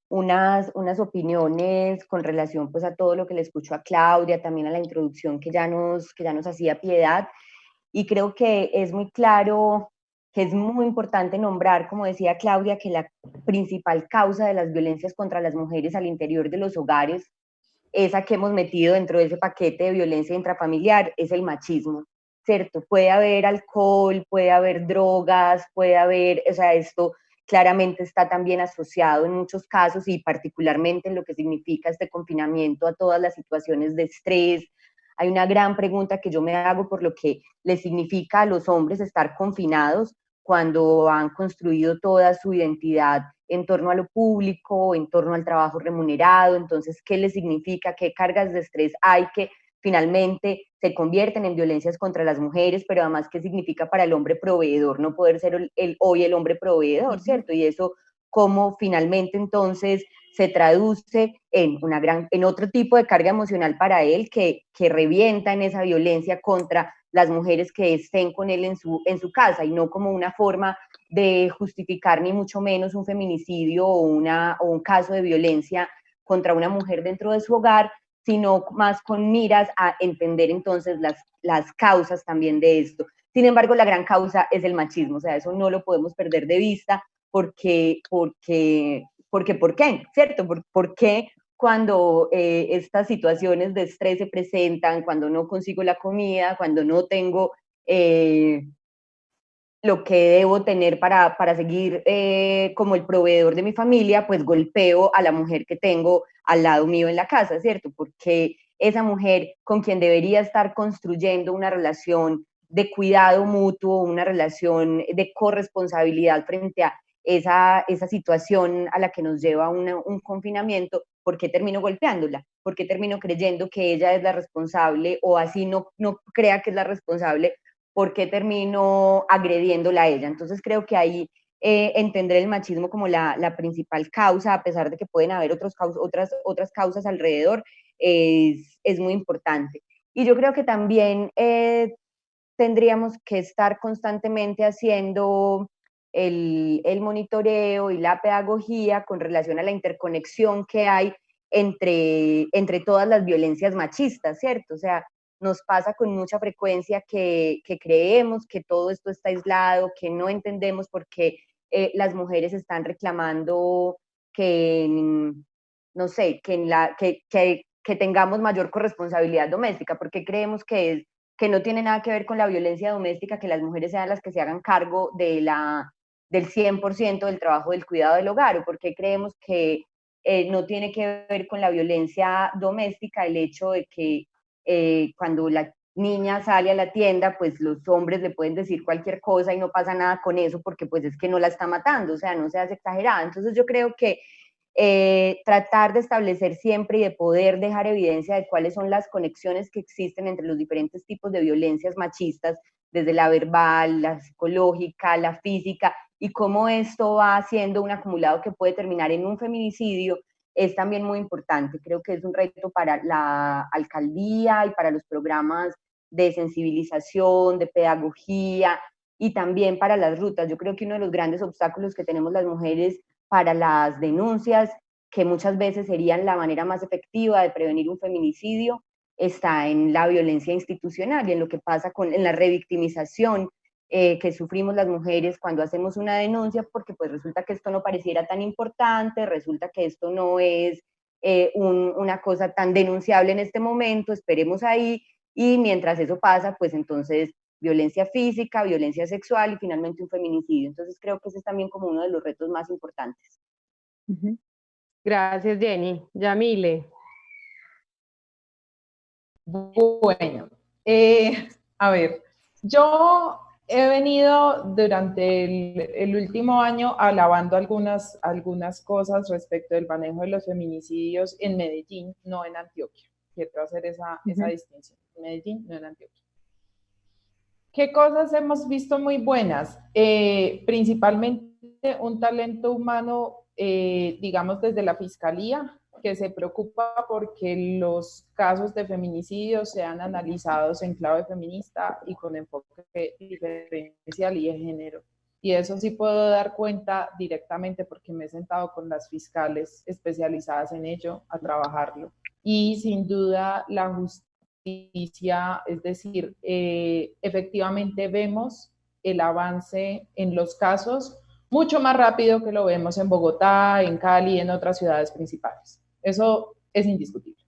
unas opiniones con relación pues a todo lo que le escucho a Claudia, también a la introducción que ya nos hacía Piedad, y creo que es muy claro que es muy importante nombrar, como decía Claudia, que la principal causa de las violencias contra las mujeres al interior de los hogares, esa que hemos metido dentro de ese paquete de violencia intrafamiliar, es el machismo, ¿cierto? Puede haber alcohol, puede haber drogas, puede haber, o sea, esto claramente está también asociado en muchos casos y particularmente en lo que significa este confinamiento a todas las situaciones de estrés. Hay una gran pregunta que yo me hago por lo que le significa a los hombres estar confinados cuando han construido toda su identidad en torno a lo público, en torno al trabajo remunerado. Entonces, ¿qué les significa? ¿Qué cargas de estrés hay que finalmente se convierten en violencias contra las mujeres? Pero además, ¿qué significa para el hombre proveedor no poder ser hoy el hombre proveedor, ¿cierto? Y eso, ¿cómo finalmente entonces se traduce en otro tipo de carga emocional para él que revienta en esa violencia contra las mujeres que estén con él en su casa, y no como una forma de justificar ni mucho menos un feminicidio o un caso de violencia contra una mujer dentro de su hogar, sino más con miras a entender entonces las causas también de esto. Sin embargo, la gran causa es el machismo, o sea, eso no lo podemos perder de vista, ¿por qué? ¿Cierto? ¿Por qué cuando estas situaciones de estrés se presentan, cuando no consigo la comida, cuando no tengo lo que debo tener para seguir como el proveedor de mi familia, pues golpeo a la mujer que tengo al lado mío en la casa, ¿cierto? Porque esa mujer con quien debería estar construyendo una relación de cuidado mutuo, una relación de corresponsabilidad frente a esa situación a la que nos lleva un confinamiento, ¿por qué termino golpeándola? ¿Por qué termino creyendo que ella es la responsable, o así no crea que es la responsable? ¿Por qué termino agrediéndola a ella? Entonces creo que ahí entender el machismo como la principal causa, a pesar de que pueden haber otras causas alrededor, es muy importante. Y yo creo que también tendríamos que estar constantemente haciendo el monitoreo y la pedagogía con relación a la interconexión que hay entre todas las violencias machistas, ¿cierto? O sea, nos pasa con mucha frecuencia que creemos que todo esto está aislado, que no entendemos por qué las mujeres están reclamando que, no sé, que tengamos mayor corresponsabilidad doméstica, porque creemos que no tiene nada que ver con la violencia doméstica, que las mujeres sean las que se hagan cargo del 100% del trabajo del cuidado del hogar, o porque creemos que no tiene que ver con la violencia doméstica el hecho de que cuando la niña sale a la tienda, pues los hombres le pueden decir cualquier cosa y no pasa nada con eso, porque pues es que no la está matando, o sea, no seas exagerada. Entonces yo creo que tratar de establecer siempre y de poder dejar evidencia de cuáles son las conexiones que existen entre los diferentes tipos de violencias machistas, desde la verbal, la psicológica, la física, y cómo esto va haciendo un acumulado que puede terminar en un feminicidio, es también muy importante. Creo que es un reto para la alcaldía y para los programas de sensibilización, de pedagogía, y también para las rutas. Yo creo que uno de los grandes obstáculos que tenemos las mujeres para las denuncias, que muchas veces serían la manera más efectiva de prevenir un feminicidio, está en la violencia institucional y en lo que pasa en la revictimización que sufrimos las mujeres cuando hacemos una denuncia, porque pues resulta que esto no pareciera tan importante, resulta que esto no es una cosa tan denunciable en este momento, esperemos ahí, y mientras eso pasa, pues entonces violencia física, violencia sexual y finalmente un feminicidio. Entonces creo que ese es también como uno de los retos más importantes. Gracias, Jenny. Yamile. Bueno, a ver, yo he venido durante el último año alabando algunas cosas respecto del manejo de los feminicidios en Medellín, no en Antioquia. Quiero hacer esa distinción. En Medellín, no en Antioquia. ¿Qué cosas hemos visto muy buenas? Principalmente un talento humano, digamos, desde la Fiscalía, que se preocupa porque los casos de feminicidio sean analizados en clave feminista y con enfoque diferencial y de género. Y eso sí puedo dar cuenta directamente porque me he sentado con las fiscales especializadas en ello a trabajarlo. Y sin duda la justicia, es decir, efectivamente vemos el avance en los casos mucho más rápido que lo vemos en Bogotá, en Cali, en otras ciudades principales. Eso es indiscutible.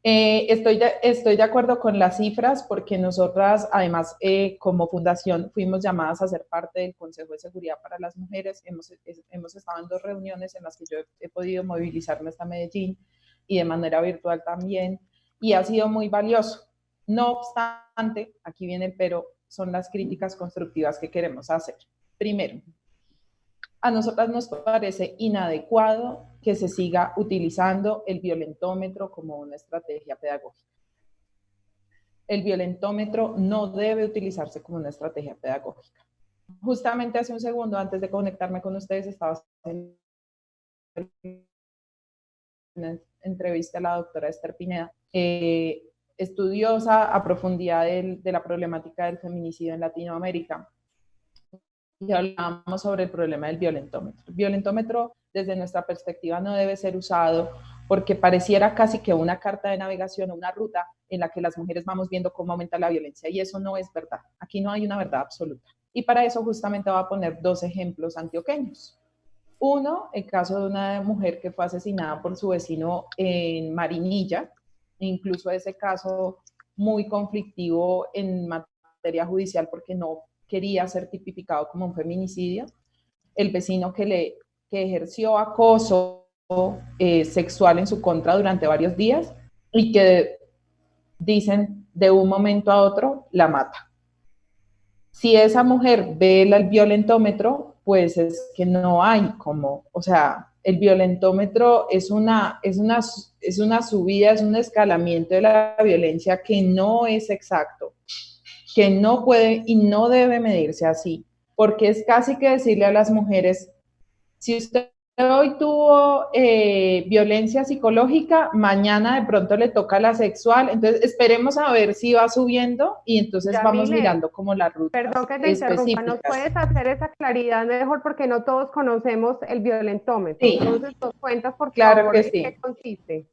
Estoy de acuerdo con las cifras porque nosotras, además, como fundación, fuimos llamadas a ser parte del Consejo de Seguridad para las Mujeres. Hemos estado en 2 reuniones en las que yo he podido movilizarme hasta Medellín y de manera virtual también, y ha sido muy valioso. No obstante, aquí viene el pero, son las críticas constructivas que queremos hacer. Primero, a nosotras nos parece inadecuado que se siga utilizando el violentómetro como una estrategia pedagógica. El violentómetro no debe utilizarse como una estrategia pedagógica. Justamente hace un segundo, antes de conectarme con ustedes, estaba haciendo una entrevista a la doctora Esther Pineda, estudiosa a profundidad de la problemática del feminicidio en Latinoamérica. Y hablábamos sobre el problema del violentómetro. El violentómetro, desde nuestra perspectiva, no debe ser usado porque pareciera casi que una carta de navegación o una ruta en la que las mujeres vamos viendo cómo aumenta la violencia, y eso no es verdad. Aquí no hay una verdad absoluta. Y para eso justamente voy a poner 2 ejemplos antioqueños. Uno, el caso de una mujer que fue asesinada por su vecino en Marinilla, incluso ese caso muy conflictivo en materia judicial porque no quería ser tipificado como un feminicidio. El vecino que ejerció acoso sexual en su contra durante varios días y que dicen de un momento a otro la mata. Si esa mujer ve el violentómetro, pues es que no hay como, o sea, el violentómetro es una subida, es un escalamiento de la violencia que no es exacto, que no puede y no debe medirse así, porque es casi que decirle a las mujeres, si usted hoy tuvo violencia psicológica, mañana de pronto le toca la sexual, entonces esperemos a ver si va subiendo y entonces Yamile, vamos mirando como las rutas perdón que te interrumpa, ¿nos puedes hacer esa claridad mejor? Porque no todos conocemos el violentómetro. Sí, entonces, ¿nos cuentas, por claro favor, que en sí. qué consiste?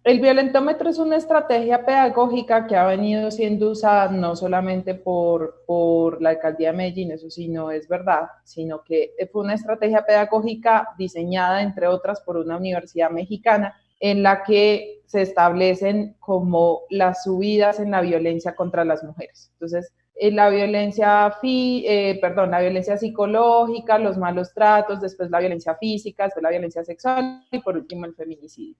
El violentómetro es una estrategia pedagógica que ha venido siendo usada no solamente por la alcaldía de Medellín, eso sí no es verdad, sino que fue una estrategia pedagógica diseñada, entre otras, por una universidad mexicana, en la que se establecen como las subidas en la violencia contra las mujeres. Entonces, la violencia psicológica, los malos tratos, después la violencia física, después la violencia sexual y por último el feminicidio.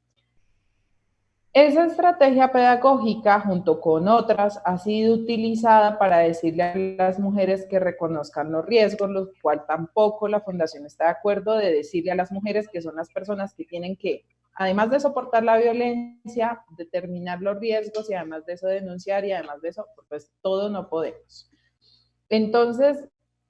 Esa estrategia pedagógica, junto con otras, ha sido utilizada para decirle a las mujeres que reconozcan los riesgos, lo cual tampoco la Fundación está de acuerdo, de decirle a las mujeres que son las personas que tienen que, además de soportar la violencia, determinar los riesgos y además de eso denunciar y además de eso, pues todo no podemos. Entonces,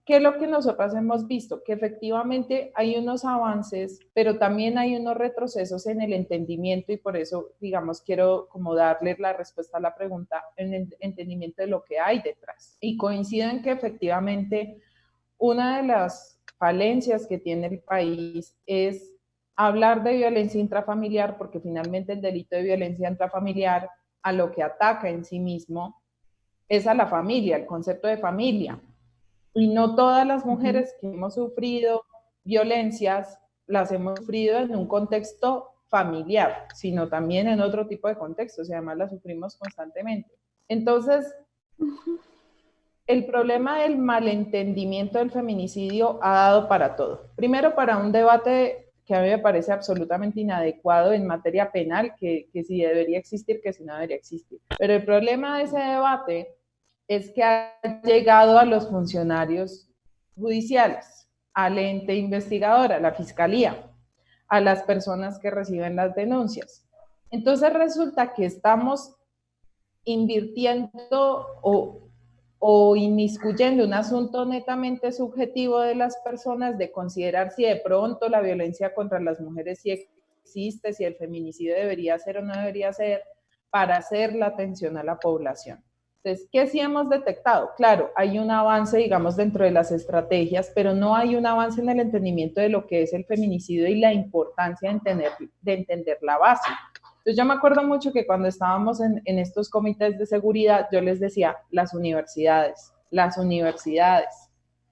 ¿qué es lo que nosotras hemos visto? Que efectivamente hay unos avances, pero también hay unos retrocesos en el entendimiento y por eso, digamos, quiero como darle la respuesta a la pregunta en el entendimiento de lo que hay detrás. Y coincido en que efectivamente una de las falencias que tiene el país es hablar de violencia intrafamiliar, porque finalmente el delito de violencia intrafamiliar a lo que ataca en sí mismo es a la familia, el concepto de familia. Y no todas las mujeres que hemos sufrido violencias las hemos sufrido en un contexto familiar, sino también en otro tipo de contextos y además las sufrimos constantemente. Entonces, el problema del malentendimiento del feminicidio ha dado para todo. Primero, para un debate que a mí me parece absolutamente inadecuado en materia penal, que si debería existir, que si no debería existir. Pero el problema de ese debate es que ha llegado a los funcionarios judiciales, al ente investigador, a la fiscalía, a las personas que reciben las denuncias. Entonces resulta que estamos invirtiendo o inmiscuyendo un asunto netamente subjetivo de las personas, de considerar si de pronto la violencia contra las mujeres sí existe, si el feminicidio debería ser o no debería ser, para hacer la atención a la población. Entonces, ¿qué sí hemos detectado? Claro, hay un avance, digamos, dentro de las estrategias, pero no hay un avance en el entendimiento de lo que es el feminicidio y la importancia de entender la base. Entonces, yo me acuerdo mucho que cuando estábamos en estos comités de seguridad, yo les decía, las universidades, las universidades.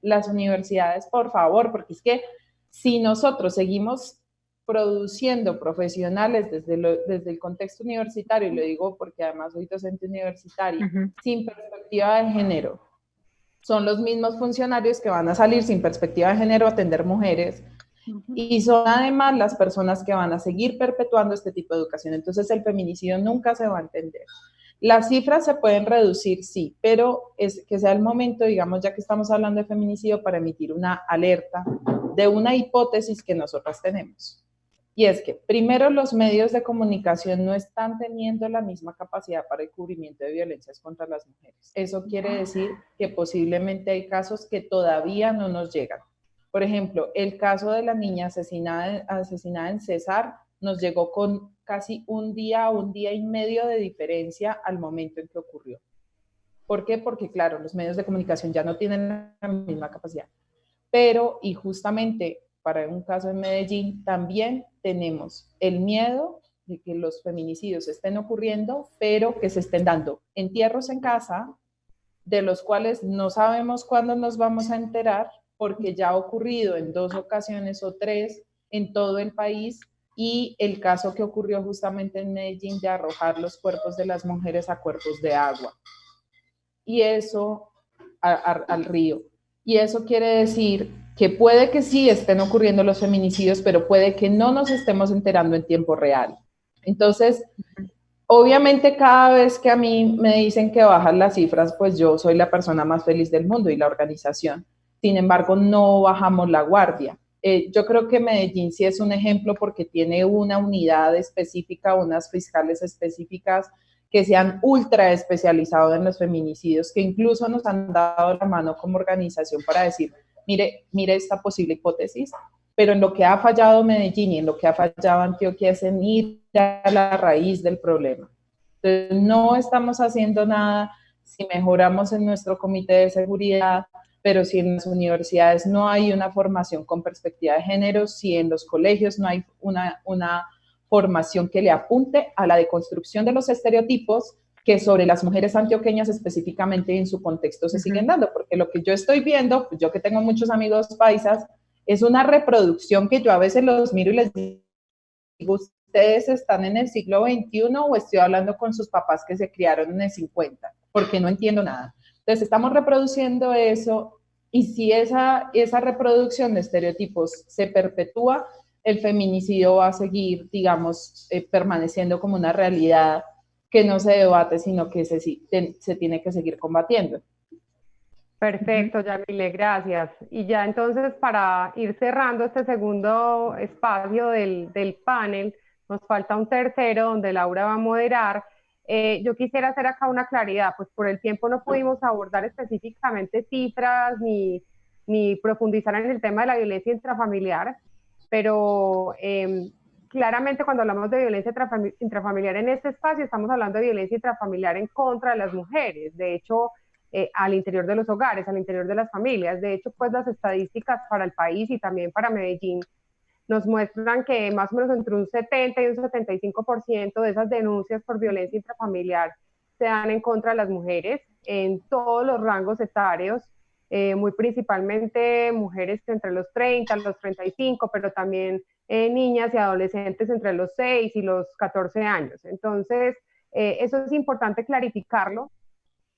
Las universidades, por favor, porque es que si nosotros seguimos produciendo profesionales desde el contexto universitario, y lo digo porque además soy docente universitario, sin perspectiva de género, son los mismos funcionarios que van a salir sin perspectiva de género a atender mujeres, y son además las personas que van a seguir perpetuando este tipo de educación. Entonces el feminicidio nunca se va a entender. Las cifras se pueden reducir, sí, pero es que sea el momento, digamos, ya que estamos hablando de feminicidio, para emitir una alerta de una hipótesis que nosotras tenemos. Y es que, primero, los medios de comunicación no están teniendo la misma capacidad para el cubrimiento de violencias contra las mujeres. Eso quiere decir que posiblemente hay casos que todavía no nos llegan. Por ejemplo, el caso de la niña asesinada en Cesar nos llegó con casi un día y medio de diferencia al momento en que ocurrió. ¿Por qué? Porque, claro, los medios de comunicación ya no tienen la misma capacidad. Pero, y justamente para un caso en Medellín, también tenemos el miedo de que los feminicidios estén ocurriendo, pero que se estén dando entierros en casa, de los cuales no sabemos cuándo nos vamos a enterar, porque ya ha ocurrido en 2 ocasiones o 3 en todo el país, y el caso que ocurrió justamente en Medellín de arrojar los cuerpos de las mujeres a cuerpos de agua, y eso al río. Y eso quiere decir que puede que sí estén ocurriendo los feminicidios, pero puede que no nos estemos enterando en tiempo real. Entonces, obviamente cada vez que a mí me dicen que bajan las cifras, pues yo soy la persona más feliz del mundo y la organización. Sin embargo, no bajamos la guardia. Yo creo que Medellín sí es un ejemplo porque tiene una unidad específica, unas fiscales específicas que se han ultra especializado en los feminicidios, que incluso nos han dado la mano como organización para decir, mire esta posible hipótesis, pero en lo que ha fallado Medellín y en lo que ha fallado Antioquia es en ir a la raíz del problema. Entonces, no estamos haciendo nada si mejoramos en nuestro comité de seguridad, pero si en las universidades no hay una formación con perspectiva de género, si en los colegios no hay una formación que le apunte a la deconstrucción de los estereotipos que sobre las mujeres antioqueñas específicamente en su contexto se siguen dando, porque lo que yo estoy viendo, yo que tengo muchos amigos paisas, es una reproducción que yo a veces los miro y les digo, ¿ustedes están en el siglo XXI o estoy hablando con sus papás que se criaron en el 50? Porque no entiendo nada. Entonces, estamos reproduciendo eso, y si esa reproducción de estereotipos se perpetúa, el feminicidio va a seguir, digamos, permaneciendo como una realidad que no se debate, sino que se tiene que seguir combatiendo. Perfecto, Yamile, gracias. Y ya entonces, para ir cerrando este segundo espacio del panel, nos falta un tercero donde Laura va a moderar. Yo quisiera hacer acá una claridad, pues por el tiempo no pudimos abordar específicamente cifras ni profundizar en el tema de la violencia intrafamiliar, pero claramente cuando hablamos de violencia intrafamiliar en este espacio, estamos hablando de violencia intrafamiliar en contra de las mujeres. De hecho, al interior de los hogares, al interior de las familias. De hecho, pues las estadísticas para el país y también para Medellín nos muestran que más o menos entre un 70 y un 75% de esas denuncias por violencia intrafamiliar se dan en contra de las mujeres en todos los rangos etarios, muy principalmente mujeres entre los 30, los 35, pero también niñas y adolescentes entre los 6 y los 14 años. Entonces, eso es importante clarificarlo.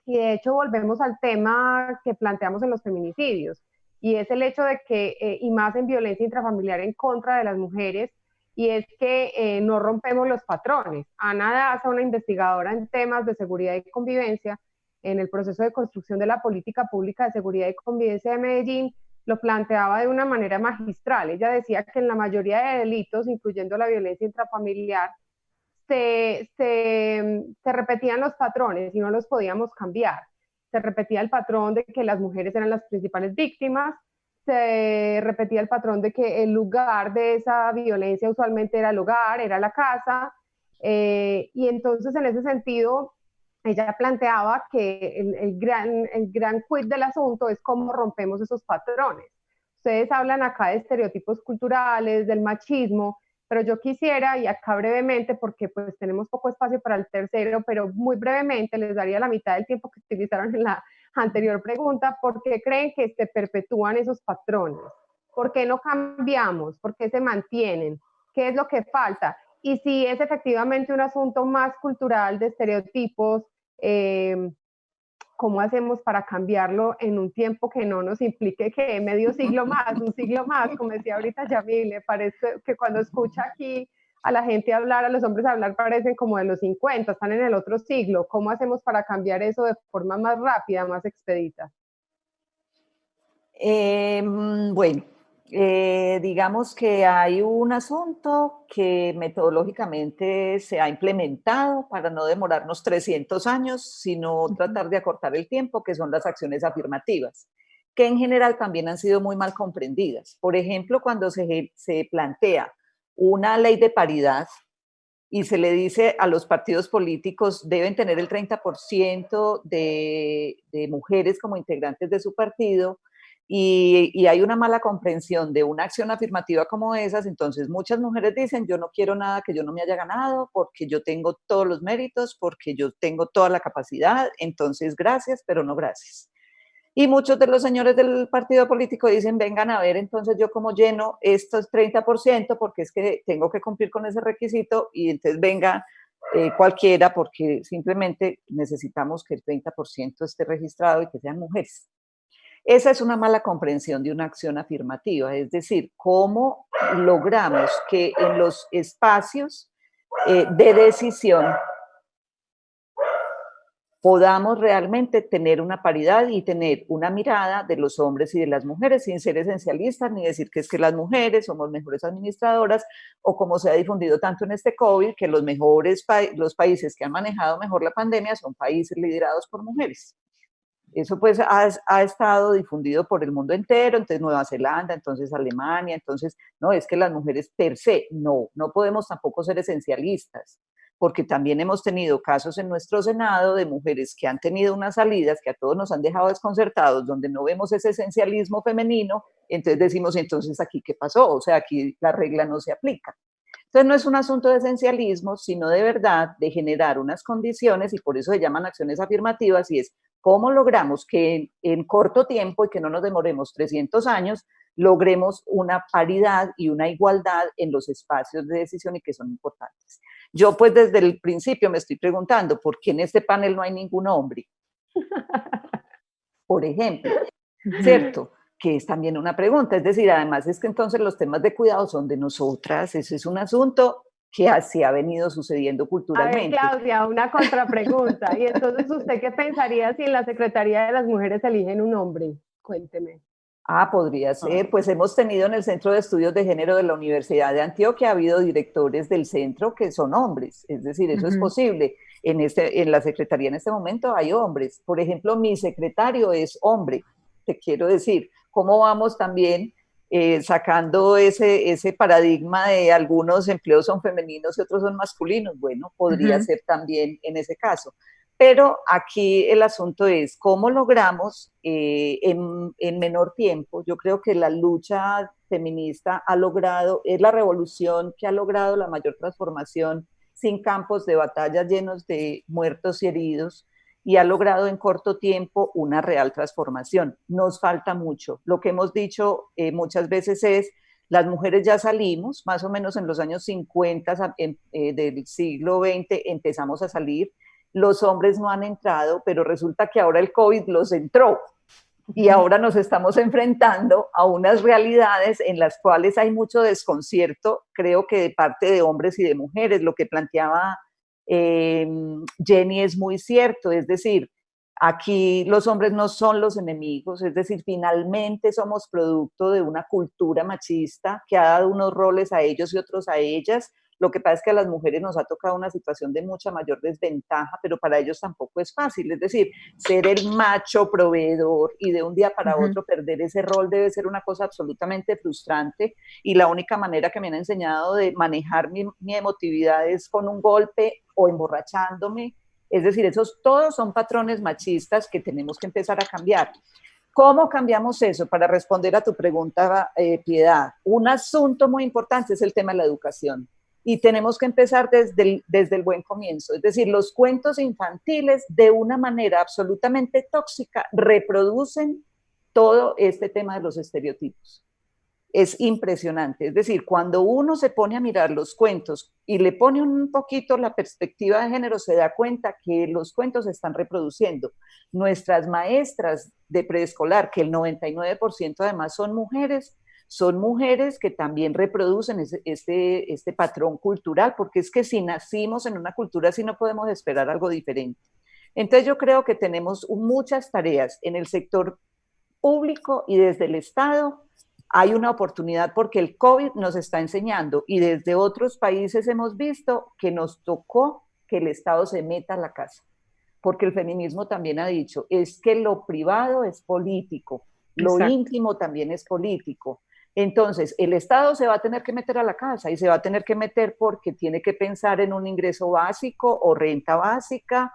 Y de hecho volvemos al tema que planteamos en los feminicidios, y es el hecho de que, y más en violencia intrafamiliar en contra de las mujeres, y es que no rompemos los patrones. Ana Daza, una investigadora en temas de seguridad y convivencia, en el proceso de construcción de la política pública de seguridad y convivencia de Medellín, lo planteaba de una manera magistral. Ella decía que en la mayoría de delitos, incluyendo la violencia intrafamiliar, se repetían los patrones y no los podíamos cambiar. Se repetía el patrón de que las mujeres eran las principales víctimas, se repetía el patrón de que el lugar de esa violencia usualmente era el hogar, era la casa, y entonces en ese sentido ella planteaba que el gran quid del asunto es cómo rompemos esos patrones. Ustedes hablan acá de estereotipos culturales, del machismo, pero yo quisiera, y acá brevemente, porque pues tenemos poco espacio para el tercero, pero muy brevemente les daría la mitad del tiempo que utilizaron en la anterior pregunta, ¿por qué creen que se perpetúan esos patrones? ¿Por qué no cambiamos? ¿Por qué se mantienen? ¿Qué es lo que falta? Y si es efectivamente un asunto más cultural de estereotipos, ¿cómo hacemos para cambiarlo en un tiempo que no nos implique que medio siglo más, un siglo más? Como decía ahorita Yamil, me parece que cuando escucha aquí a la gente hablar, a los hombres hablar, parecen como de los 50, están en el otro siglo. ¿Cómo hacemos para cambiar eso de forma más rápida, más expedita? Bueno, digamos que hay un asunto que metodológicamente se ha implementado para no demorarnos 300 años, sino tratar de acortar el tiempo, que son las acciones afirmativas, que en general también han sido muy mal comprendidas. Por ejemplo, cuando se plantea una ley de paridad y se le dice a los partidos políticos deben tener el 30% de mujeres como integrantes de su partido, y hay una mala comprensión de una acción afirmativa como esas, entonces muchas mujeres dicen, yo no quiero nada que yo no me haya ganado, porque yo tengo todos los méritos, porque yo tengo toda la capacidad, entonces gracias, pero no gracias. Y muchos de los señores del partido político dicen, vengan a ver, entonces yo como lleno estos 30%, porque es que tengo que cumplir con ese requisito, y entonces venga cualquiera, porque simplemente necesitamos que el 30% esté registrado y que sean mujeres. Esa es una mala comprensión de una acción afirmativa, es decir, cómo logramos que en los espacios de decisión podamos realmente tener una paridad y tener una mirada de los hombres y de las mujeres, sin ser esencialistas ni decir que es que las mujeres somos mejores administradoras, o como se ha difundido tanto en este COVID, que los los países que han manejado mejor la pandemia son países liderados por mujeres. Eso pues ha estado difundido por el mundo entero, entonces Nueva Zelanda, entonces Alemania, entonces no, es que las mujeres per se, no podemos tampoco ser esencialistas, porque también hemos tenido casos en nuestro Senado de mujeres que han tenido unas salidas que a todos nos han dejado desconcertados, donde no vemos ese esencialismo femenino, entonces decimos, entonces aquí ¿qué pasó? O sea, aquí la regla no se aplica. Entonces no es un asunto de esencialismo, sino de verdad de generar unas condiciones, y por eso se llaman acciones afirmativas, y es cómo logramos que en corto tiempo, y que no nos demoremos 300 años, logremos una paridad y una igualdad en los espacios de decisión y que son importantes. Yo pues desde el principio me estoy preguntando, ¿por qué en este panel no hay ningún hombre? Por ejemplo, ¿cierto? Que es también una pregunta, es decir, además es que entonces los temas de cuidado son de nosotras, ese es un asunto que así ha venido sucediendo culturalmente. A ver, Claudia, una contrapregunta. ¿Y entonces usted qué pensaría si en la Secretaría de las Mujeres eligen un hombre? Cuénteme. Podría ser, pues hemos tenido en el Centro de Estudios de Género de la Universidad de Antioquia, ha habido directores del centro que son hombres, es decir, eso es posible. En la Secretaría en este momento hay hombres, por ejemplo, mi secretario es hombre, te quiero decir, ¿cómo vamos también sacando ese paradigma de algunos empleos son femeninos y otros son masculinos? Bueno, podría ser también en ese caso. Pero aquí el asunto es cómo logramos en menor tiempo. Yo creo que la lucha feminista es la revolución que ha logrado la mayor transformación sin campos de batalla llenos de muertos y heridos, y ha logrado en corto tiempo una real transformación. Nos falta mucho. Lo que hemos dicho muchas veces es, las mujeres ya salimos, más o menos en los años 50 del siglo XX empezamos a salir, los hombres no han entrado, pero resulta que ahora el COVID los entró. Y ahora nos estamos enfrentando a unas realidades en las cuales hay mucho desconcierto, creo que de parte de hombres y de mujeres. Lo que planteaba Jenny es muy cierto, es decir, aquí los hombres no son los enemigos, es decir, finalmente somos producto de una cultura machista que ha dado unos roles a ellos y otros a ellas. Lo que pasa es que a las mujeres nos ha tocado una situación de mucha mayor desventaja, pero para ellos tampoco es fácil. Es decir, ser el macho proveedor y de un día para otro perder ese rol debe ser una cosa absolutamente frustrante, y la única manera que me han enseñado de manejar mi emotividad es con un golpe o emborrachándome. Es decir, esos todos son patrones machistas que tenemos que empezar a cambiar. ¿Cómo cambiamos eso? Para responder a tu pregunta, Piedad, un asunto muy importante es el tema de la educación. y tenemos que empezar desde el buen comienzo. Es decir, los cuentos infantiles de una manera absolutamente tóxica reproducen todo este tema de los estereotipos. Es impresionante. Es decir, cuando uno se pone a mirar los cuentos y le pone un poquito la perspectiva de género, se da cuenta que los cuentos se están reproduciendo. Nuestras maestras de preescolar, que el 99% además son mujeres que también reproducen este patrón cultural, porque es que si nacimos en una cultura así no podemos esperar algo diferente. Entonces yo creo que tenemos muchas tareas en el sector público y desde el Estado. Hay una oportunidad porque el COVID nos está enseñando y desde otros países hemos visto que nos tocó que el Estado se meta a la casa, porque el feminismo también ha dicho, es que lo privado es político, lo íntimo también es político. Entonces, el Estado se va a tener que meter a la casa y se va a tener que meter porque tiene que pensar en un ingreso básico o renta básica,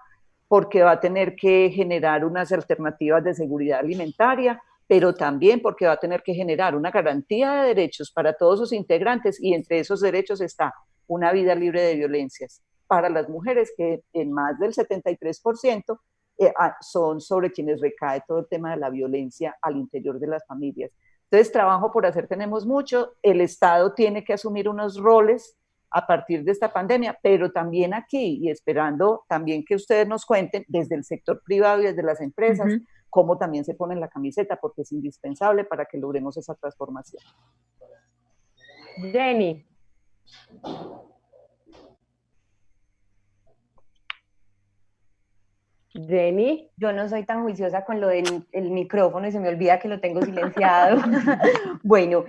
porque va a tener que generar unas alternativas de seguridad alimentaria, pero también porque va a tener que generar una garantía de derechos para todos sus integrantes y entre esos derechos está una vida libre de violencias para las mujeres, que en más del 73% son sobre quienes recae todo el tema de la violencia al interior de las familias. Entonces, trabajo por hacer tenemos mucho, el Estado tiene que asumir unos roles a partir de esta pandemia, pero también aquí, y esperando también que ustedes nos cuenten desde el sector privado y desde las empresas, cómo también se ponen la camiseta, porque es indispensable para que logremos esa transformación. Jenny. Jenny. Yo no soy tan juiciosa con lo del micrófono y se me olvida que lo tengo silenciado. Bueno,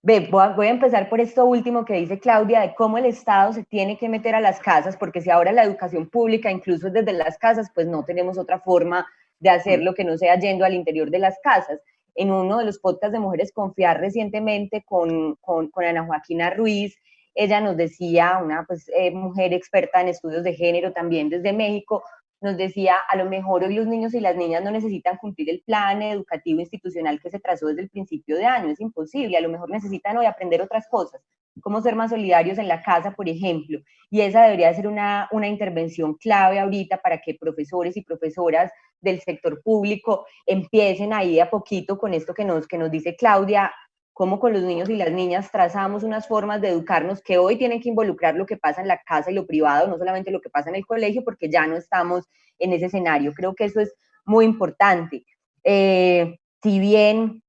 voy a empezar por esto último que dice Claudia, de cómo el Estado se tiene que meter a las casas, porque si ahora la educación pública incluso es desde las casas, pues no tenemos otra forma de hacerlo que no sea yendo al interior de las casas. En uno de los podcasts de Mujeres Confiar recientemente con Ana Joaquina Ruiz, ella nos decía, una mujer experta en estudios de género también desde México, nos decía, a lo mejor hoy los niños y las niñas no necesitan cumplir el plan educativo institucional que se trazó desde el principio de año, es imposible, a lo mejor necesitan hoy aprender otras cosas, cómo ser más solidarios en la casa, por ejemplo, y esa debería ser una intervención clave ahorita para que profesores y profesoras del sector público empiecen ahí a poquito con esto que nos dice Claudia, cómo con los niños y las niñas trazamos unas formas de educarnos que hoy tienen que involucrar lo que pasa en la casa y lo privado, no solamente lo que pasa en el colegio, porque ya no estamos en ese escenario. Creo que eso es muy importante. Si bien,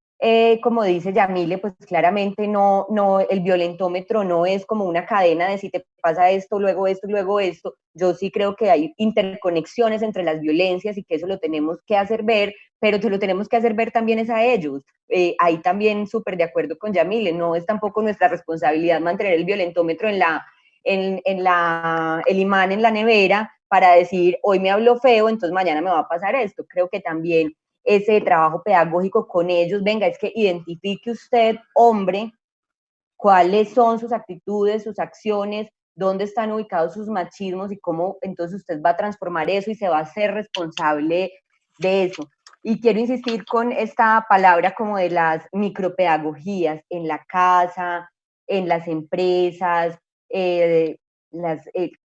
como dice Yamile, pues claramente no, el violentómetro no es como una cadena de si te pasa esto, luego esto, luego esto. Yo sí creo que hay interconexiones entre las violencias y que eso lo tenemos que hacer ver, pero que lo tenemos que hacer ver también es a ellos. Ahí también súper de acuerdo con Yamile, no es tampoco nuestra responsabilidad mantener el violentómetro el imán en la nevera para decir, hoy me habló feo, entonces mañana me va a pasar esto. Creo que también ese trabajo pedagógico con ellos, venga, es que identifique usted, hombre, cuáles son sus actitudes, sus acciones, dónde están ubicados sus machismos y cómo entonces usted va a transformar eso y se va a hacer responsable de eso. Y quiero insistir con esta palabra como de las micropedagogías en la casa, en las empresas,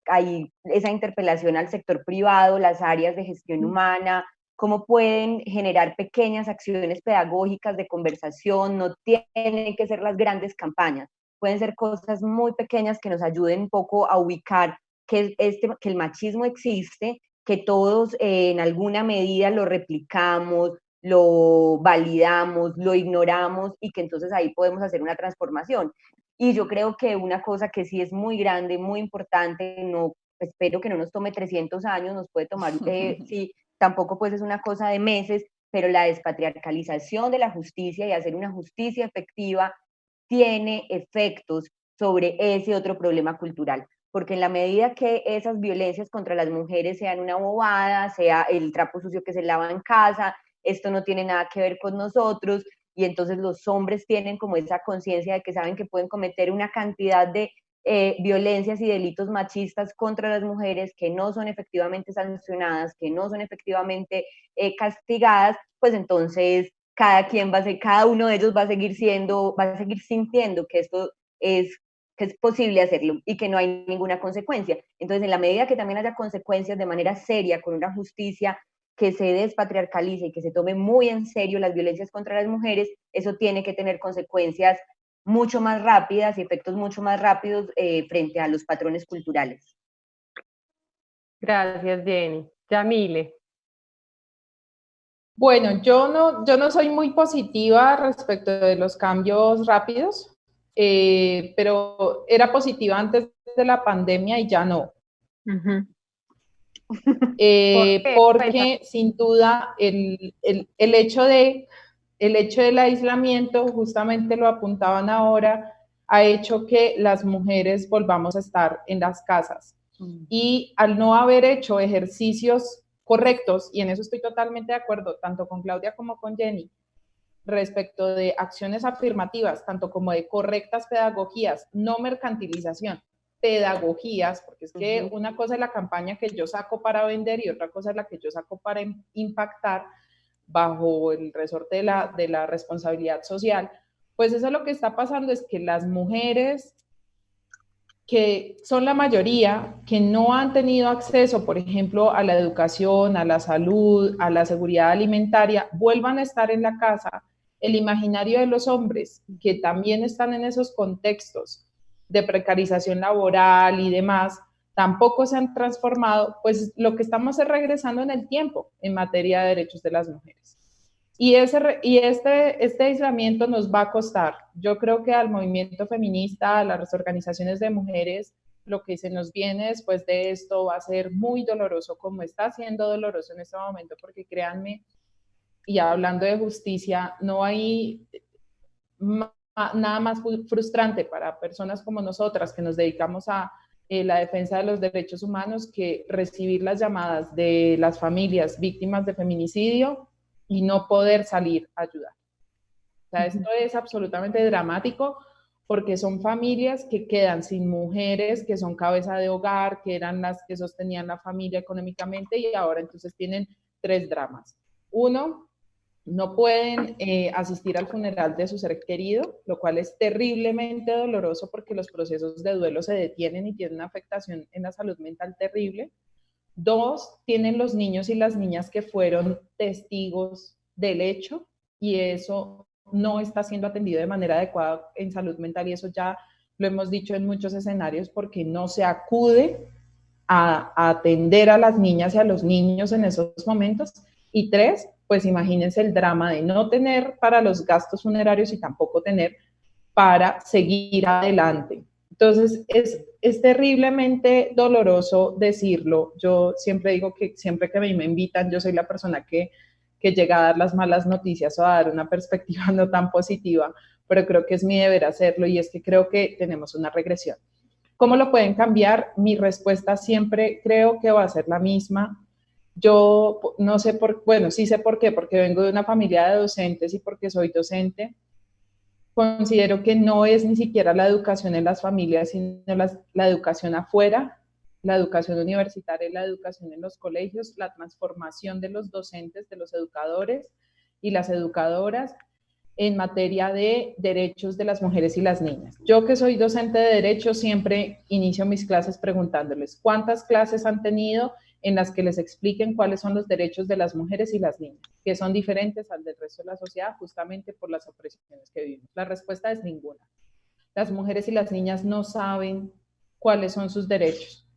hay esa interpelación al sector privado, las áreas de gestión humana, cómo pueden generar pequeñas acciones pedagógicas de conversación, no tienen que ser las grandes campañas, pueden ser cosas muy pequeñas que nos ayuden un poco a ubicar que el machismo existe, que todos en alguna medida lo replicamos, lo validamos, lo ignoramos y que entonces ahí podemos hacer una transformación. Y yo creo que una cosa que sí es muy grande, muy importante, no, espero que no nos tome 300 años, nos puede tomar, sí, tampoco pues es una cosa de meses, pero la despatriarcalización de la justicia y hacer una justicia efectiva tiene efectos sobre ese otro problema cultural, porque en la medida que esas violencias contra las mujeres sean una bobada, sea el trapo sucio que se lava en casa, esto no tiene nada que ver con nosotros, y entonces los hombres tienen como esa conciencia de que saben que pueden cometer una cantidad de violencias y delitos machistas contra las mujeres que no son efectivamente sancionadas, que no son efectivamente castigadas, pues entonces cada uno de ellos va a seguir sintiendo que esto es que es posible hacerlo y que no hay ninguna consecuencia. Entonces, en la medida que también haya consecuencias de manera seria, con una justicia que se despatriarcalice y que se tome muy en serio las violencias contra las mujeres, eso tiene que tener consecuencias mucho más rápidas y efectos mucho más rápidos frente a los patrones culturales. Gracias, Jenny. Yamile. Bueno, yo no soy muy positiva respecto de los cambios rápidos, pero era positiva antes de la pandemia y ya no. Porque sin duda el hecho del aislamiento, justamente lo apuntaban ahora, ha hecho que las mujeres volvamos a estar en las casas. Y al no haber hecho ejercicios correctos, y en eso estoy totalmente de acuerdo, tanto con Claudia como con Jenny, respecto de acciones afirmativas, tanto como de correctas pedagogías, no mercantilización, pedagogías, porque es que una cosa es la campaña que yo saco para vender y otra cosa es la que yo saco para impactar bajo el resorte de la responsabilidad social. Pues eso lo que está pasando es que las mujeres, que son la mayoría, que no han tenido acceso, por ejemplo, a la educación, a la salud, a la seguridad alimentaria, vuelvan a estar en la casa. El imaginario de los hombres, que también están en esos contextos de precarización laboral y demás, tampoco se han transformado, pues lo que estamos es regresando en el tiempo en materia de derechos de las mujeres. Y este aislamiento nos va a costar. Yo creo que al movimiento feminista, a las organizaciones de mujeres, lo que se nos viene después de esto va a ser muy doloroso, como está siendo doloroso en este momento, porque créanme, y hablando de justicia, no hay nada más frustrante para personas como nosotras que nos dedicamos a la defensa de los derechos humanos que recibir las llamadas de las familias víctimas de feminicidio y no poder salir a ayudar. O sea, esto es absolutamente dramático porque son familias que quedan sin mujeres, que son cabeza de hogar, que eran las que sostenían la familia económicamente y ahora entonces tienen 3 dramas. Uno, no pueden asistir al funeral de su ser querido, lo cual es terriblemente doloroso porque los procesos de duelo se detienen y tienen una afectación en la salud mental terrible. 2, tienen los niños y las niñas que fueron testigos del hecho y eso no está siendo atendido de manera adecuada en salud mental y eso ya lo hemos dicho en muchos escenarios porque no se acude a atender a las niñas y a los niños en esos momentos. Y 3, pues imagínense el drama de no tener para los gastos funerarios y tampoco tener para seguir adelante. Entonces, es terriblemente doloroso decirlo. Yo siempre digo que siempre que a mí me invitan, yo soy la persona que llega a dar las malas noticias o a dar una perspectiva no tan positiva, pero creo que es mi deber hacerlo y es que creo que tenemos una regresión. ¿Cómo lo pueden cambiar? Mi respuesta siempre creo que va a ser la misma. Yo no sé bueno, sí sé por qué, porque vengo de una familia de docentes y porque soy docente. Considero que no es ni siquiera la educación en las familias, sino la educación afuera, la educación universitaria, la educación en los colegios, la transformación de los docentes, de los educadores y las educadoras en materia de derechos de las mujeres y las niñas. Yo que soy docente de derecho siempre inicio mis clases preguntándoles cuántas clases han tenido en las que les expliquen cuáles son los derechos de las mujeres y las niñas, que son diferentes al del resto de la sociedad justamente por las opresiones que vivimos. La respuesta es ninguna. Las mujeres y las niñas no saben cuáles son sus derechos.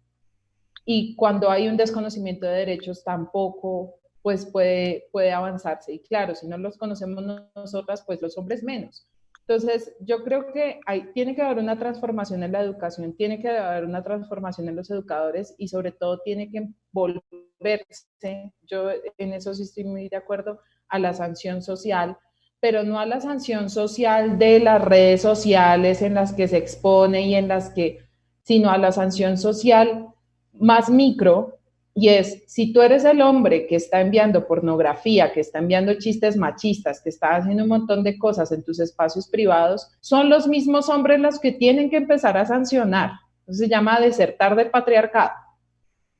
Y cuando hay un desconocimiento de derechos tampoco pues puede avanzarse. Y claro, si no los conocemos nosotras, pues los hombres menos. Entonces, yo creo que tiene que haber una transformación en la educación, tiene que haber una transformación en los educadores y sobre todo tiene que volverse, yo en eso sí estoy muy de acuerdo, a la sanción social, pero no a la sanción social de las redes sociales en las que se expone y en las que, sino a la sanción social más micro. Y es, si tú eres el hombre que está enviando pornografía, que está enviando chistes machistas, que está haciendo un montón de cosas en tus espacios privados, son los mismos hombres los que tienen que empezar a sancionar. Eso se llama desertar del patriarcado.